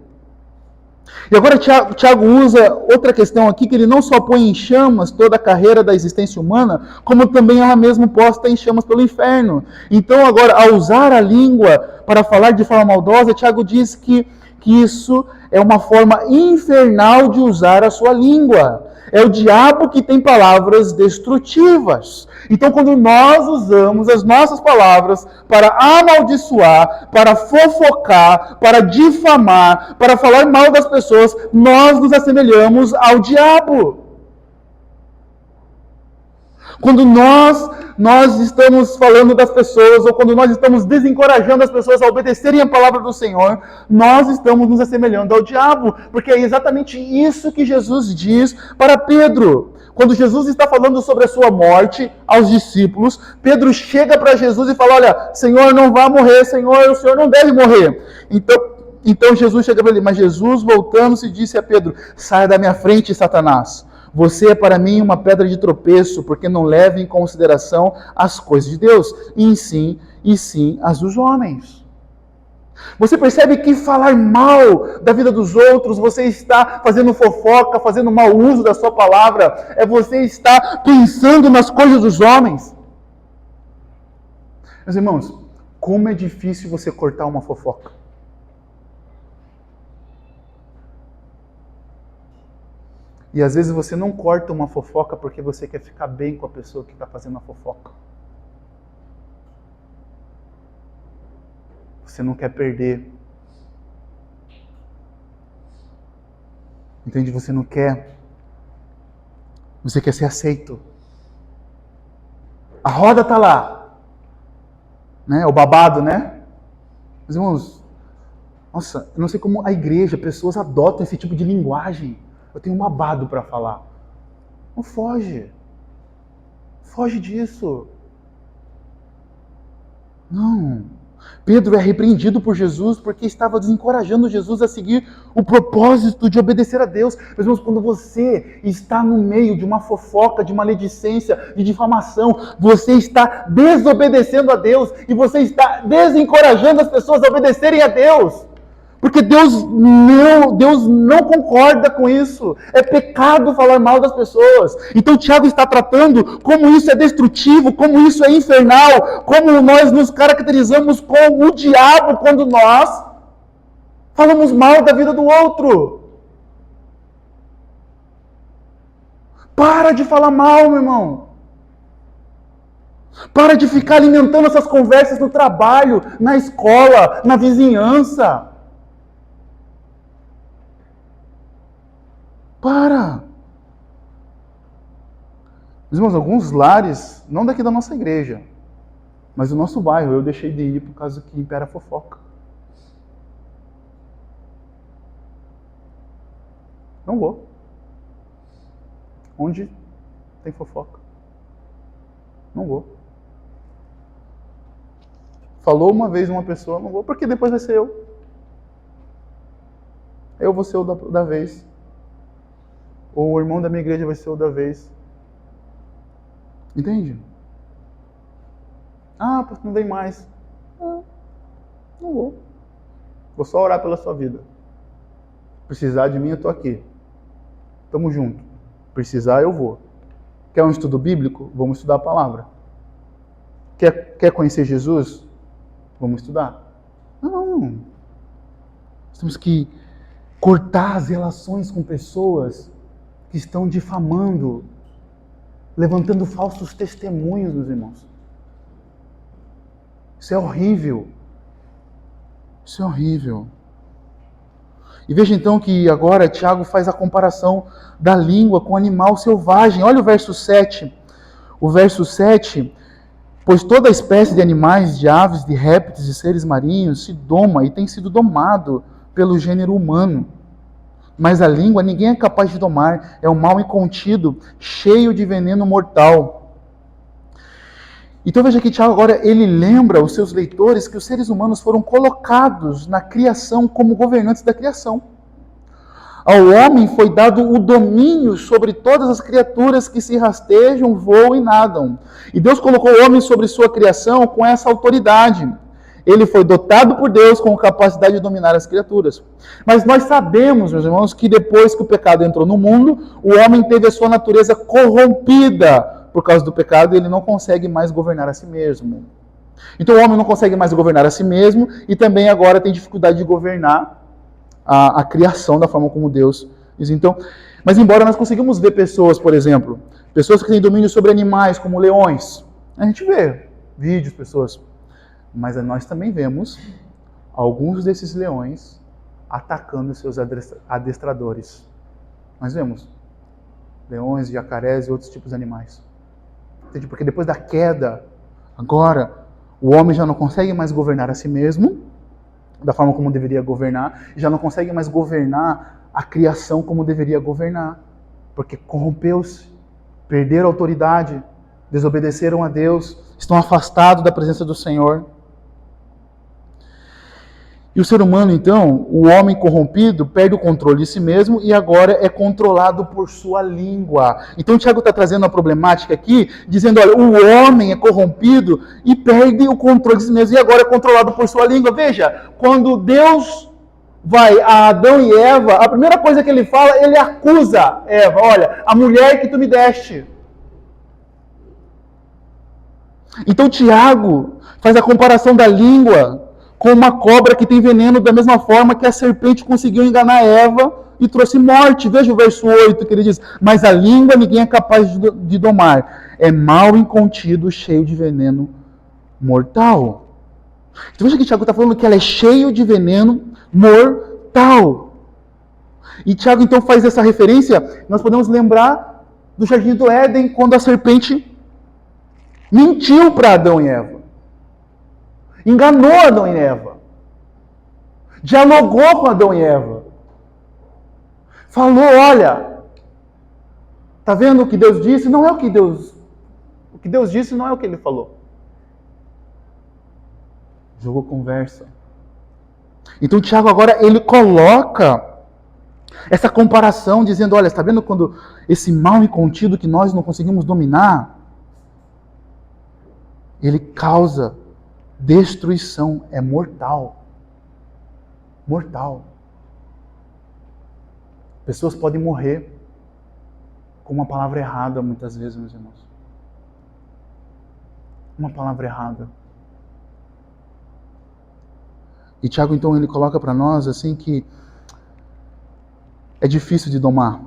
Speaker 1: E agora Tiago usa outra questão aqui, que ele não só põe em chamas toda a carreira da existência humana, como também ela mesma posta em chamas pelo inferno. Então agora, ao usar a língua para falar de forma maldosa, Tiago diz que isso é uma forma infernal de usar a sua língua. É o diabo que tem palavras destrutivas. Então, quando nós usamos as nossas palavras para amaldiçoar, para fofocar, para difamar, para falar mal das pessoas, nós nos assemelhamos ao diabo. Quando nós estamos falando das pessoas, ou quando nós estamos desencorajando as pessoas a obedecerem a palavra do Senhor, nós estamos nos assemelhando ao diabo, porque é exatamente isso que Jesus diz para Pedro. Quando Jesus está falando sobre a sua morte aos discípulos, Pedro chega para Jesus e fala, olha, Senhor, não vá morrer, Senhor, o Senhor não deve morrer. Então Jesus chega para ele, mas Jesus, voltando-se, disse a Pedro, saia da minha frente, Satanás. Você é para mim uma pedra de tropeço, porque não leva em consideração as coisas de Deus, e sim as dos homens. Você percebe que falar mal da vida dos outros, você está fazendo fofoca, fazendo mau uso da sua palavra, é você estar pensando nas coisas dos homens. Meus irmãos, como é difícil você cortar uma fofoca. E às vezes você não corta uma fofoca porque você quer ficar bem com a pessoa que está fazendo a fofoca. Você não quer perder. Entende? Você não quer. Você quer ser aceito. A roda está lá. Né? O babado, né? Meus irmãos, nossa, eu não sei como a igreja, pessoas adotam esse tipo de linguagem. Eu tenho um babado para falar. Não foge. Foge disso. Não. Pedro é repreendido por Jesus porque estava desencorajando Jesus a seguir o propósito de obedecer a Deus. Meus irmãos, quando você está no meio de uma fofoca, de maledicência, de difamação, você está desobedecendo a Deus e você está desencorajando as pessoas a obedecerem a Deus. Porque Deus não concorda com isso. É pecado falar mal das pessoas. Então Tiago está tratando como isso é destrutivo, como isso é infernal, como nós nos caracterizamos com o diabo quando nós falamos mal da vida do outro. Para de falar mal, meu irmão. Para de ficar alimentando essas conversas no trabalho, na escola, na vizinhança. Para! Meus irmãos, alguns lares, não daqui da nossa igreja, mas do nosso bairro, eu deixei de ir por causa que impera a fofoca. Não vou. Onde tem fofoca? Não vou. Falou uma vez uma pessoa, não vou, porque depois vai ser eu. Eu vou ser o da vez. Ou o irmão da minha igreja vai ser o da vez. Entende? Ah, não vem mais. Não vou. Vou só orar pela sua vida. Precisar de mim, eu estou aqui. Tamo junto. Precisar, eu vou. Quer um estudo bíblico? Vamos estudar a palavra. Quer conhecer Jesus? Vamos estudar. Não. Nós temos que cortar as relações com pessoas que estão difamando, levantando falsos testemunhos, meus irmãos. Isso é horrível. Isso é horrível. E veja então que agora Tiago faz a comparação da língua com o animal selvagem. Olha o verso 7. O verso 7, pois toda espécie de animais, de aves, de répteis e seres marinhos se doma e tem sido domado pelo gênero humano. Mas a língua ninguém é capaz de domar, é um mal incontido, cheio de veneno mortal. Então veja que Tiago agora ele lembra os seus leitores que os seres humanos foram colocados na criação como governantes da criação. Ao homem foi dado o domínio sobre todas as criaturas que se rastejam, voam e nadam. E Deus colocou o homem sobre sua criação com essa autoridade. Ele foi dotado por Deus com capacidade de dominar as criaturas. Mas nós sabemos, meus irmãos, que depois que o pecado entrou no mundo, o homem teve a sua natureza corrompida por causa do pecado e ele não consegue mais governar a si mesmo. Então o homem não consegue mais governar a si mesmo e também agora tem dificuldade de governar a criação da forma como Deus diz. Então, mas embora nós conseguimos ver pessoas, por exemplo, pessoas que têm domínio sobre animais, como leões, a gente vê vídeos, pessoas... Mas nós também vemos alguns desses leões atacando seus adestradores. Nós vemos leões, jacarés e outros tipos de animais. Entende? Porque depois da queda, agora o homem já não consegue mais governar a si mesmo, da forma como deveria governar, e já não consegue mais governar a criação como deveria governar, porque corrompeu-se, perderam a autoridade, desobedeceram a Deus, estão afastados da presença do Senhor. E o ser humano, então, o homem corrompido, perde o controle de si mesmo e agora é controlado por sua língua. Então, o Tiago está trazendo a problemática aqui, dizendo, olha, o homem é corrompido e perde o controle de si mesmo e agora é controlado por sua língua. Veja, quando Deus vai a Adão e Eva, a primeira coisa que ele fala, ele acusa Eva, olha, a mulher que tu me deste. Então, Tiago faz a comparação da língua com uma cobra que tem veneno, da mesma forma que a serpente conseguiu enganar Eva e trouxe morte. Veja o verso 8 que ele diz, mas a língua ninguém é capaz de domar, é mal incontido, cheio de veneno mortal. Então veja que Tiago está falando que ela é cheia de veneno mortal. E Tiago então faz essa referência, nós podemos lembrar do Jardim do Éden, quando a serpente mentiu para Adão e Eva. Enganou Adão e Eva. Dialogou com Adão e Eva. Falou, olha, tá vendo o que Deus disse? Não é o que Deus disse não é o que ele falou. Jogou conversa. Então Tiago agora ele coloca essa comparação dizendo, olha, está vendo quando esse mal incontido que nós não conseguimos dominar, ele causa destruição, é mortal. Mortal. Pessoas podem morrer com uma palavra errada muitas vezes, meus irmãos. Uma palavra errada. E Tiago, então, ele coloca para nós assim que é difícil de domar,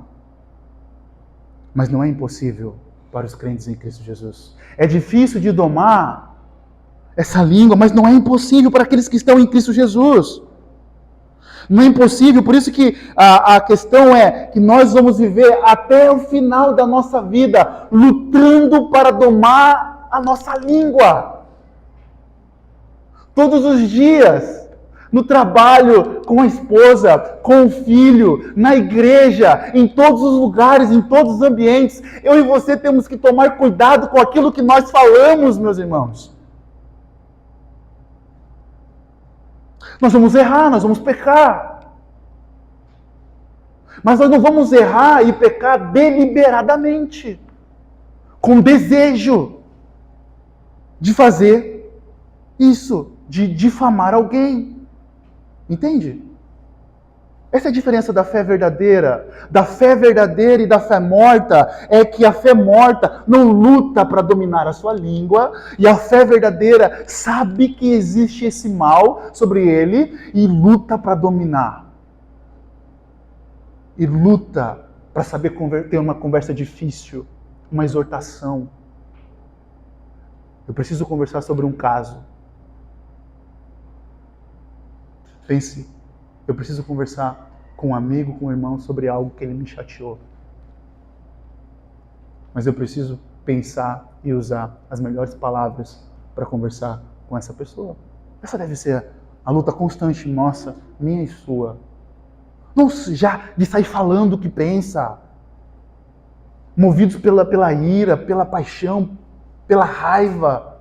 Speaker 1: mas não é impossível para os crentes em Cristo Jesus. É difícil de domar essa língua, mas não é impossível para aqueles que estão em Cristo Jesus. Não é impossível, por isso que a questão é que nós vamos viver até o final da nossa vida lutando para domar a nossa língua. Todos os dias. No trabalho, com a esposa, com o filho, na igreja, em todos os lugares, em todos os ambientes. Eu e você temos que tomar cuidado com aquilo que nós falamos, meus irmãos. Nós vamos errar, nós vamos pecar. Mas nós não vamos errar e pecar deliberadamente, com desejo de fazer isso, de difamar alguém. Entende? Essa é a diferença da fé verdadeira. Da fé verdadeira e da fé morta é que a fé morta não luta para dominar a sua língua e a fé verdadeira sabe que existe esse mal sobre ele e luta para dominar. E luta para saber ter uma conversa difícil, uma exortação. Eu preciso conversar sobre um caso. Pense, eu preciso conversar com um amigo, com um irmão sobre algo que ele me chateou. Mas eu preciso pensar e usar as melhores palavras para conversar com essa pessoa. Essa deve ser a luta constante nossa, minha e sua. Não já de sair falando o que pensa, movidos pela ira, pela paixão, pela raiva.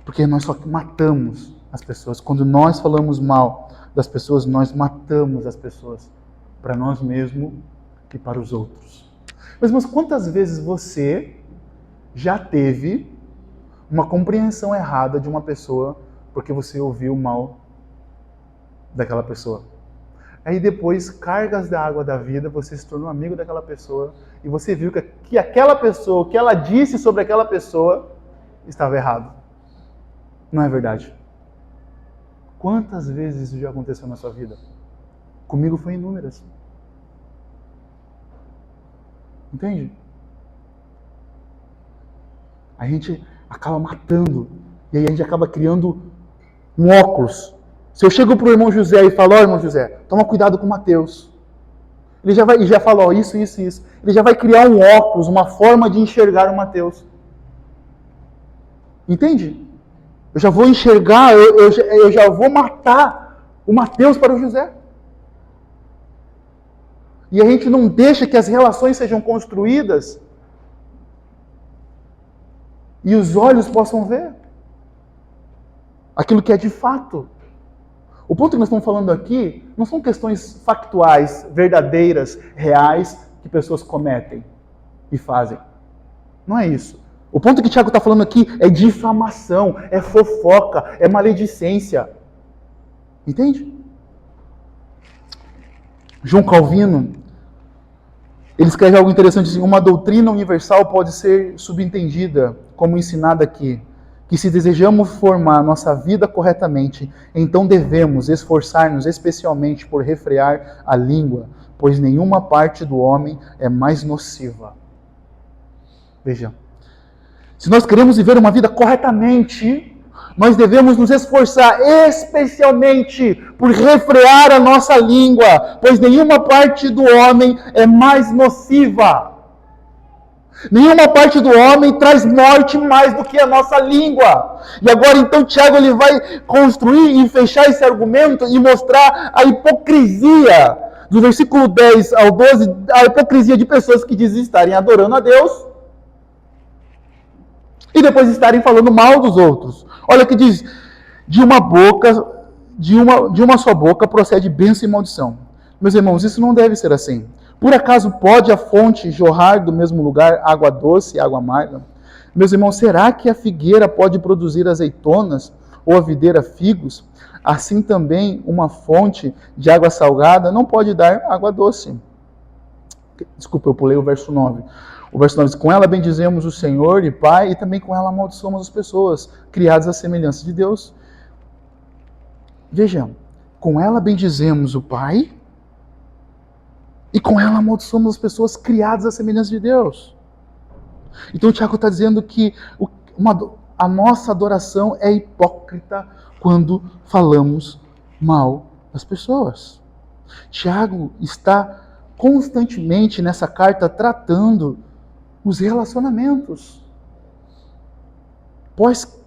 Speaker 1: Porque nós só matamos as pessoas. Quando nós falamos mal das pessoas, nós matamos as pessoas para nós mesmos e para os outros. Mas quantas vezes você já teve uma compreensão errada de uma pessoa porque você ouviu mal daquela pessoa? Aí depois, cargas da água da vida, você se tornou amigo daquela pessoa e você viu que aquela pessoa, o que ela disse sobre aquela pessoa estava errado. Não é verdade? Quantas vezes isso já aconteceu na sua vida? Comigo foi inúmeras. Entende? A gente acaba matando. E aí a gente acaba criando um óculos. Se eu chego para o irmão José e falo, irmão José, toma cuidado com o Mateus. Ele já fala, isso. Ele já vai criar um óculos, uma forma de enxergar o Mateus. Entende? Eu já vou enxergar, eu já vou matar o Mateus para o José. E a gente não deixa que as relações sejam construídas e os olhos possam ver aquilo que é de fato. O ponto que nós estamos falando aqui não são questões factuais, verdadeiras, reais, que pessoas cometem e fazem. Não é isso. O ponto que Tiago está falando aqui é difamação, é fofoca, é maledicência. Entende? João Calvino, ele escreve algo interessante assim, uma doutrina universal pode ser subentendida, como ensinada aqui, que se desejamos formar nossa vida corretamente, então devemos esforçar-nos especialmente por refrear a língua, pois nenhuma parte do homem é mais nociva. Veja. Se nós queremos viver uma vida corretamente, nós devemos nos esforçar especialmente por refrear a nossa língua, pois nenhuma parte do homem é mais nociva. Nenhuma parte do homem traz morte mais do que a nossa língua. E agora então Tiago ele vai construir e fechar esse argumento e mostrar a hipocrisia, do versículo 10 ao 12, a hipocrisia de pessoas que dizem estarem adorando a Deus e depois estarem falando mal dos outros. Olha o que diz: de uma só boca procede bênção e maldição. Meus irmãos, isso não deve ser assim. Por acaso pode a fonte jorrar do mesmo lugar água doce e água amarga? Meus irmãos, será que a figueira pode produzir azeitonas ou a videira figos? Assim também uma fonte de água salgada não pode dar água doce. Desculpa, eu pulei o verso 9. O verso 9 diz: com ela bendizemos o Senhor e Pai, e também com ela amaldiçoamos as pessoas, criadas à semelhança de Deus. Vejam, com ela bendizemos o Pai, e com ela amaldiçoamos as pessoas criadas à semelhança de Deus. Então o Tiago está dizendo que a nossa adoração é hipócrita quando falamos mal das pessoas. Tiago está constantemente nessa carta tratando os relacionamentos.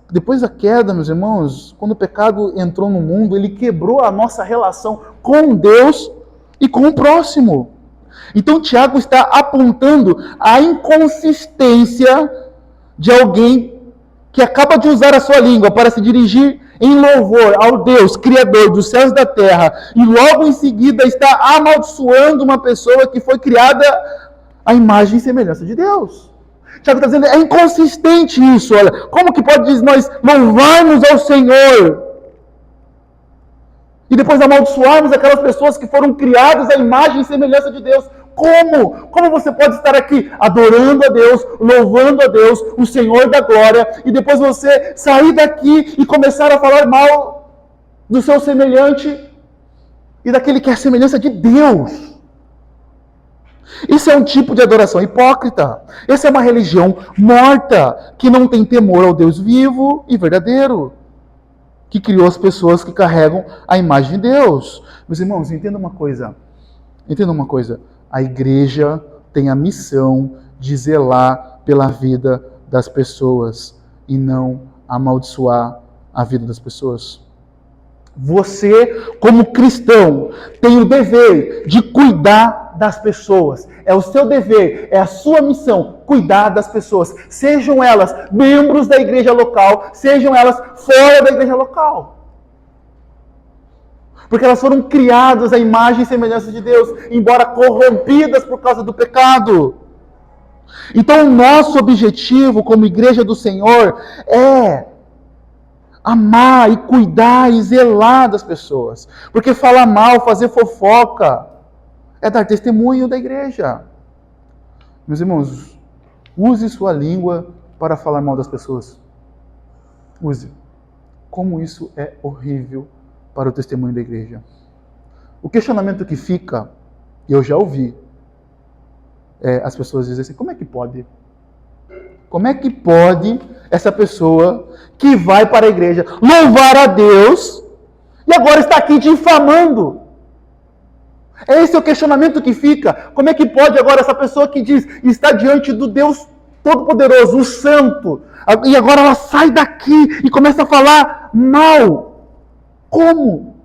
Speaker 1: Depois da queda, meus irmãos, quando o pecado entrou no mundo, ele quebrou a nossa relação com Deus e com o próximo. Então Tiago está apontando a inconsistência de alguém que acaba de usar a sua língua para se dirigir em louvor ao Deus, Criador dos céus e da terra, e logo em seguida está amaldiçoando uma pessoa que foi criada à imagem e semelhança de Deus. Tiago está dizendo, é inconsistente isso, olha. Como que pode nós louvarmos ao Senhor e depois amaldiçoarmos aquelas pessoas que foram criadas à imagem e semelhança de Deus? Como? Como você pode estar aqui adorando a Deus, louvando a Deus, o Senhor da glória, e depois você sair daqui e começar a falar mal do seu semelhante e daquele que é a semelhança de Deus? Isso é um tipo de adoração hipócrita. Essa é uma religião morta, que não tem temor ao Deus vivo e verdadeiro, que criou as pessoas que carregam a imagem de Deus. Meus irmãos, entenda uma coisa. A igreja tem a missão de zelar pela vida das pessoas e não amaldiçoar a vida das pessoas. Você, como cristão, tem o dever de cuidar das pessoas. É o seu dever, é a sua missão, cuidar das pessoas. Sejam elas membros da igreja local, sejam elas fora da igreja local. Porque elas foram criadas à imagem e semelhança de Deus, embora corrompidas por causa do pecado. Então, o nosso objetivo como igreja do Senhor é amar e cuidar e zelar das pessoas. Porque falar mal, fazer fofoca, é dar testemunho da igreja. Meus irmãos, use sua língua para falar mal das pessoas. Use. Como isso é horrível para o testemunho da igreja. O questionamento que fica, e eu já ouvi, as pessoas dizem assim, como é que pode? Como é que pode essa pessoa que vai para a igreja louvar a Deus e agora está aqui difamando? Esse é o questionamento que fica. Como é que pode agora essa pessoa que diz está diante do Deus Todo-Poderoso, o Santo, e agora ela sai daqui e começa a falar mal? Como?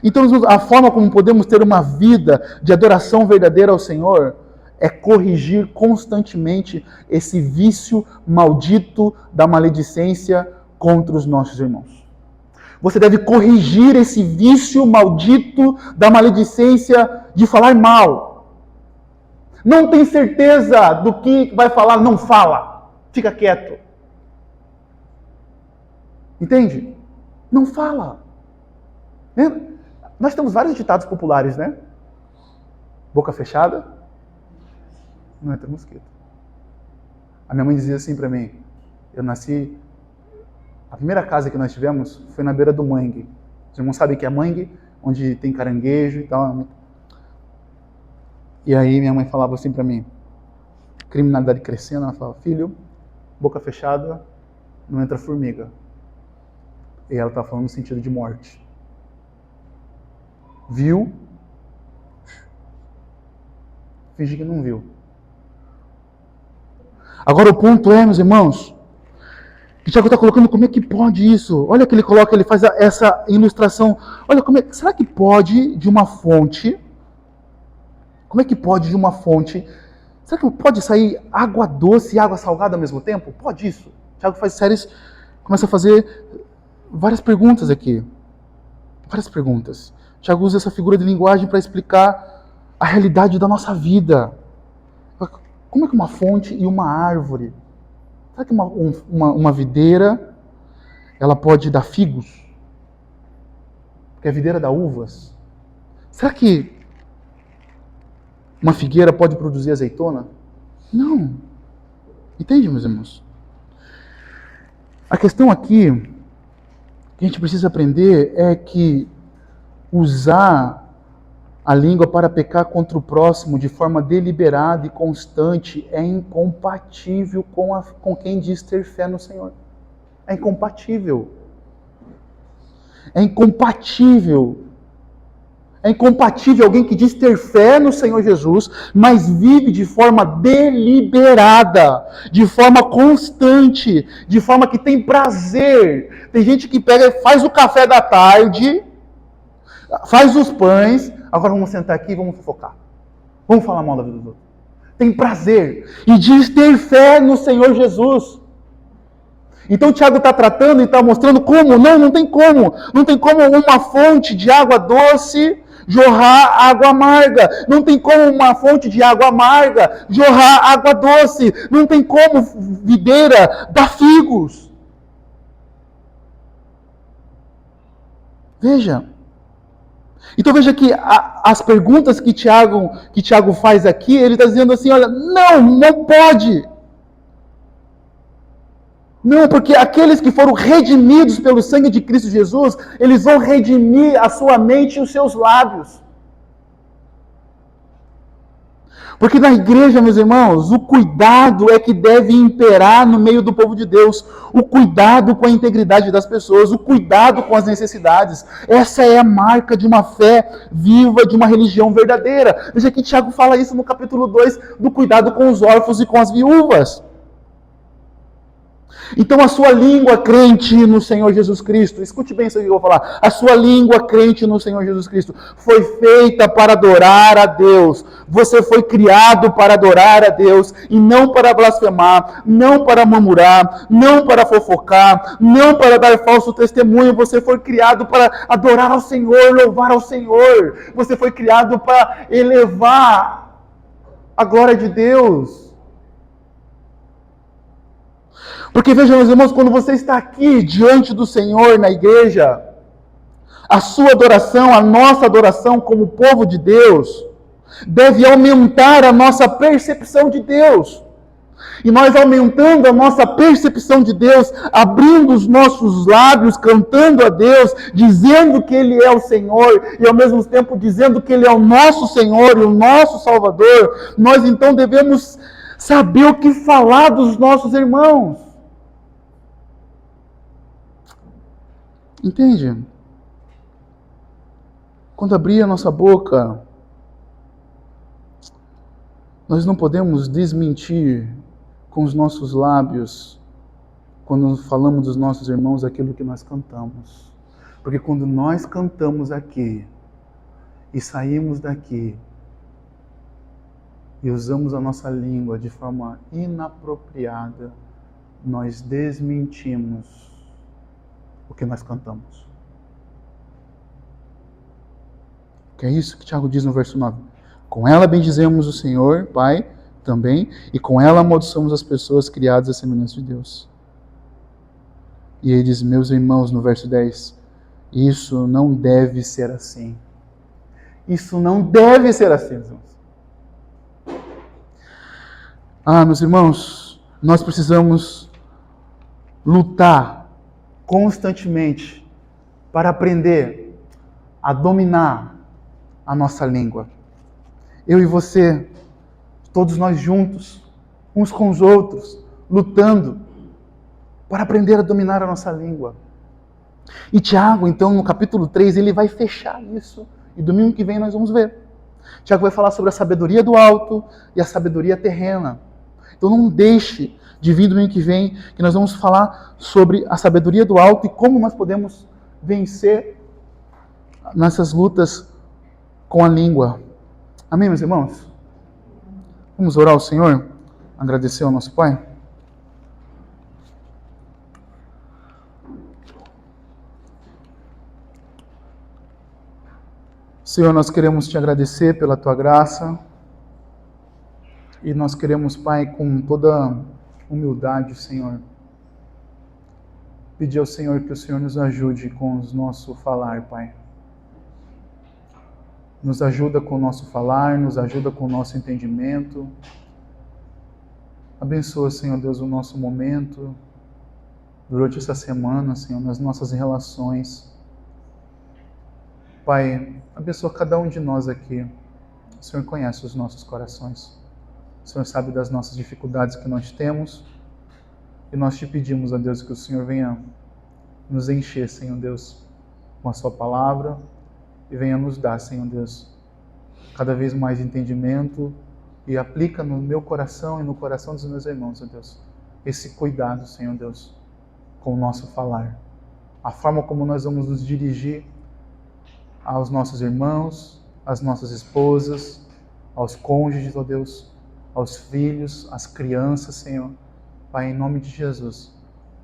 Speaker 1: Então, a forma como podemos ter uma vida de adoração verdadeira ao Senhor é corrigir constantemente esse vício maldito da maledicência contra os nossos irmãos. Você deve corrigir esse vício maldito da maledicência de falar mal. Não tem certeza do que vai falar, não fala. Fica quieto. Entende? Não fala. Nós temos vários ditados populares, né? Boca fechada, não entra mosquito. A minha mãe dizia assim para mim, eu nasci, a primeira casa que nós tivemos foi na beira do mangue. Os irmãos sabem que é mangue, onde tem caranguejo e tal. E aí minha mãe falava assim para mim, criminalidade crescendo, ela falava, filho, boca fechada, não entra formiga. E ela está falando no sentido de morte. Viu? Finge que não viu. Agora o ponto é, meus irmãos, que Tiago está colocando como é que pode isso. Olha que ele coloca, ele faz essa ilustração. Olha, será que pode de uma fonte? Como é que pode de uma fonte? Será que pode sair água doce e água salgada ao mesmo tempo? Pode isso. Tiago faz séries, começa a fazer várias perguntas aqui. Várias perguntas. Tiago usa essa figura de linguagem para explicar a realidade da nossa vida. Como é que uma fonte e uma árvore? Será que uma videira, ela pode dar figos? Porque a videira dá uvas. Será que uma figueira pode produzir azeitona? Não. Entende, meus irmãos? A questão aqui que a gente precisa aprender é que usar a língua para pecar contra o próximo de forma deliberada e constante é incompatível com quem diz ter fé no Senhor. É incompatível. É incompatível. É incompatível alguém que diz ter fé no Senhor Jesus, mas vive de forma deliberada, de forma constante, de forma que tem prazer. Tem gente que pega e faz o café da tarde, faz os pães, agora vamos sentar aqui e vamos fofocar. Vamos falar mal da vida dos outros. Tem prazer. E diz ter fé no Senhor Jesus. Então o Tiago está tratando e está mostrando como. Não tem como. Não tem como uma fonte de água doce jorrar água amarga. Não tem como uma fonte de água amarga jorrar água doce. Não tem como videira dar figos. Veja. Então veja que as perguntas que Tiago faz aqui, ele está dizendo assim, olha, não pode. Não, porque aqueles que foram redimidos pelo sangue de Cristo Jesus, eles vão redimir a sua mente e os seus lábios. Porque na igreja, meus irmãos, o cuidado é que deve imperar no meio do povo de Deus. O cuidado com a integridade das pessoas, o cuidado com as necessidades. Essa é a marca de uma fé viva, de uma religião verdadeira. Veja que Tiago fala isso no capítulo 2, do cuidado com os órfãos e com as viúvas. Então a sua língua crente no Senhor Jesus Cristo, escute bem isso que eu vou falar, a sua língua crente no Senhor Jesus Cristo foi feita para adorar a Deus, você foi criado para adorar a Deus e não para blasfemar, não para murmurar, não para fofocar, não para dar falso testemunho, você foi criado para adorar ao Senhor, louvar ao Senhor, você foi criado para elevar a glória de Deus. Porque vejam, meus irmãos, quando você está aqui diante do Senhor na igreja, a sua adoração, a nossa adoração como povo de Deus, deve aumentar a nossa percepção de Deus. E nós aumentando a nossa percepção de Deus, abrindo os nossos lábios, cantando a Deus, dizendo que Ele é o Senhor, e ao mesmo tempo dizendo que Ele é o nosso Senhor e o nosso Salvador, nós então devemos saber o que falar dos nossos irmãos. Entende? Quando abrir a nossa boca, nós não podemos desmentir com os nossos lábios, quando falamos dos nossos irmãos, aquilo que nós cantamos. Porque quando nós cantamos aqui, e saímos daqui, e usamos a nossa língua de forma inapropriada, nós desmentimos o que nós cantamos. Que é isso que Tiago diz no verso 9. Com ela bendizemos o Senhor, Pai, também, e com ela amaldiçoamos as pessoas criadas à semelhança de Deus. E ele diz, meus irmãos, no verso 10, isso não deve ser assim. Isso não deve ser assim, meus irmãos. Meus irmãos, nós precisamos lutar constantemente para aprender a dominar a nossa língua. Eu e você, todos nós juntos, uns com os outros, lutando para aprender a dominar a nossa língua. E Tiago, então, no capítulo 3, ele vai fechar isso. E domingo que vem nós vamos ver. Tiago vai falar sobre a sabedoria do alto e a sabedoria terrena. Então não deixe de vir domingo que vem, que nós vamos falar sobre a sabedoria do alto e como nós podemos vencer nessas lutas com a língua. Amém, meus irmãos? Vamos orar ao Senhor? Agradecer ao nosso Pai? Senhor, nós queremos te agradecer pela tua graça e nós queremos, Pai, com toda humildade, Senhor, pedir ao Senhor que o Senhor nos ajude com o nosso falar, Pai. Nos ajuda com o nosso falar, nos ajuda com o nosso entendimento. Abençoa, Senhor Deus, o nosso momento durante essa semana, Senhor, nas nossas relações. Pai, abençoa cada um de nós aqui. O Senhor conhece os nossos corações. O Senhor sabe das nossas dificuldades que nós temos. E nós te pedimos, ó Deus, que o Senhor venha nos encher, Senhor Deus, com a sua palavra e venha nos dar, Senhor Deus, cada vez mais entendimento e aplica no meu coração e no coração dos meus irmãos, ó Deus, esse cuidado, Senhor Deus, com o nosso falar. A forma como nós vamos nos dirigir aos nossos irmãos, às nossas esposas, aos cônjuges, ó Deus, aos filhos, às crianças, Senhor. Pai, em nome de Jesus,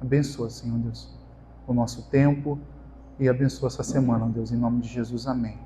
Speaker 1: abençoa, Senhor Deus, o nosso tempo e abençoa essa semana, ó Deus, em nome de Jesus, amém.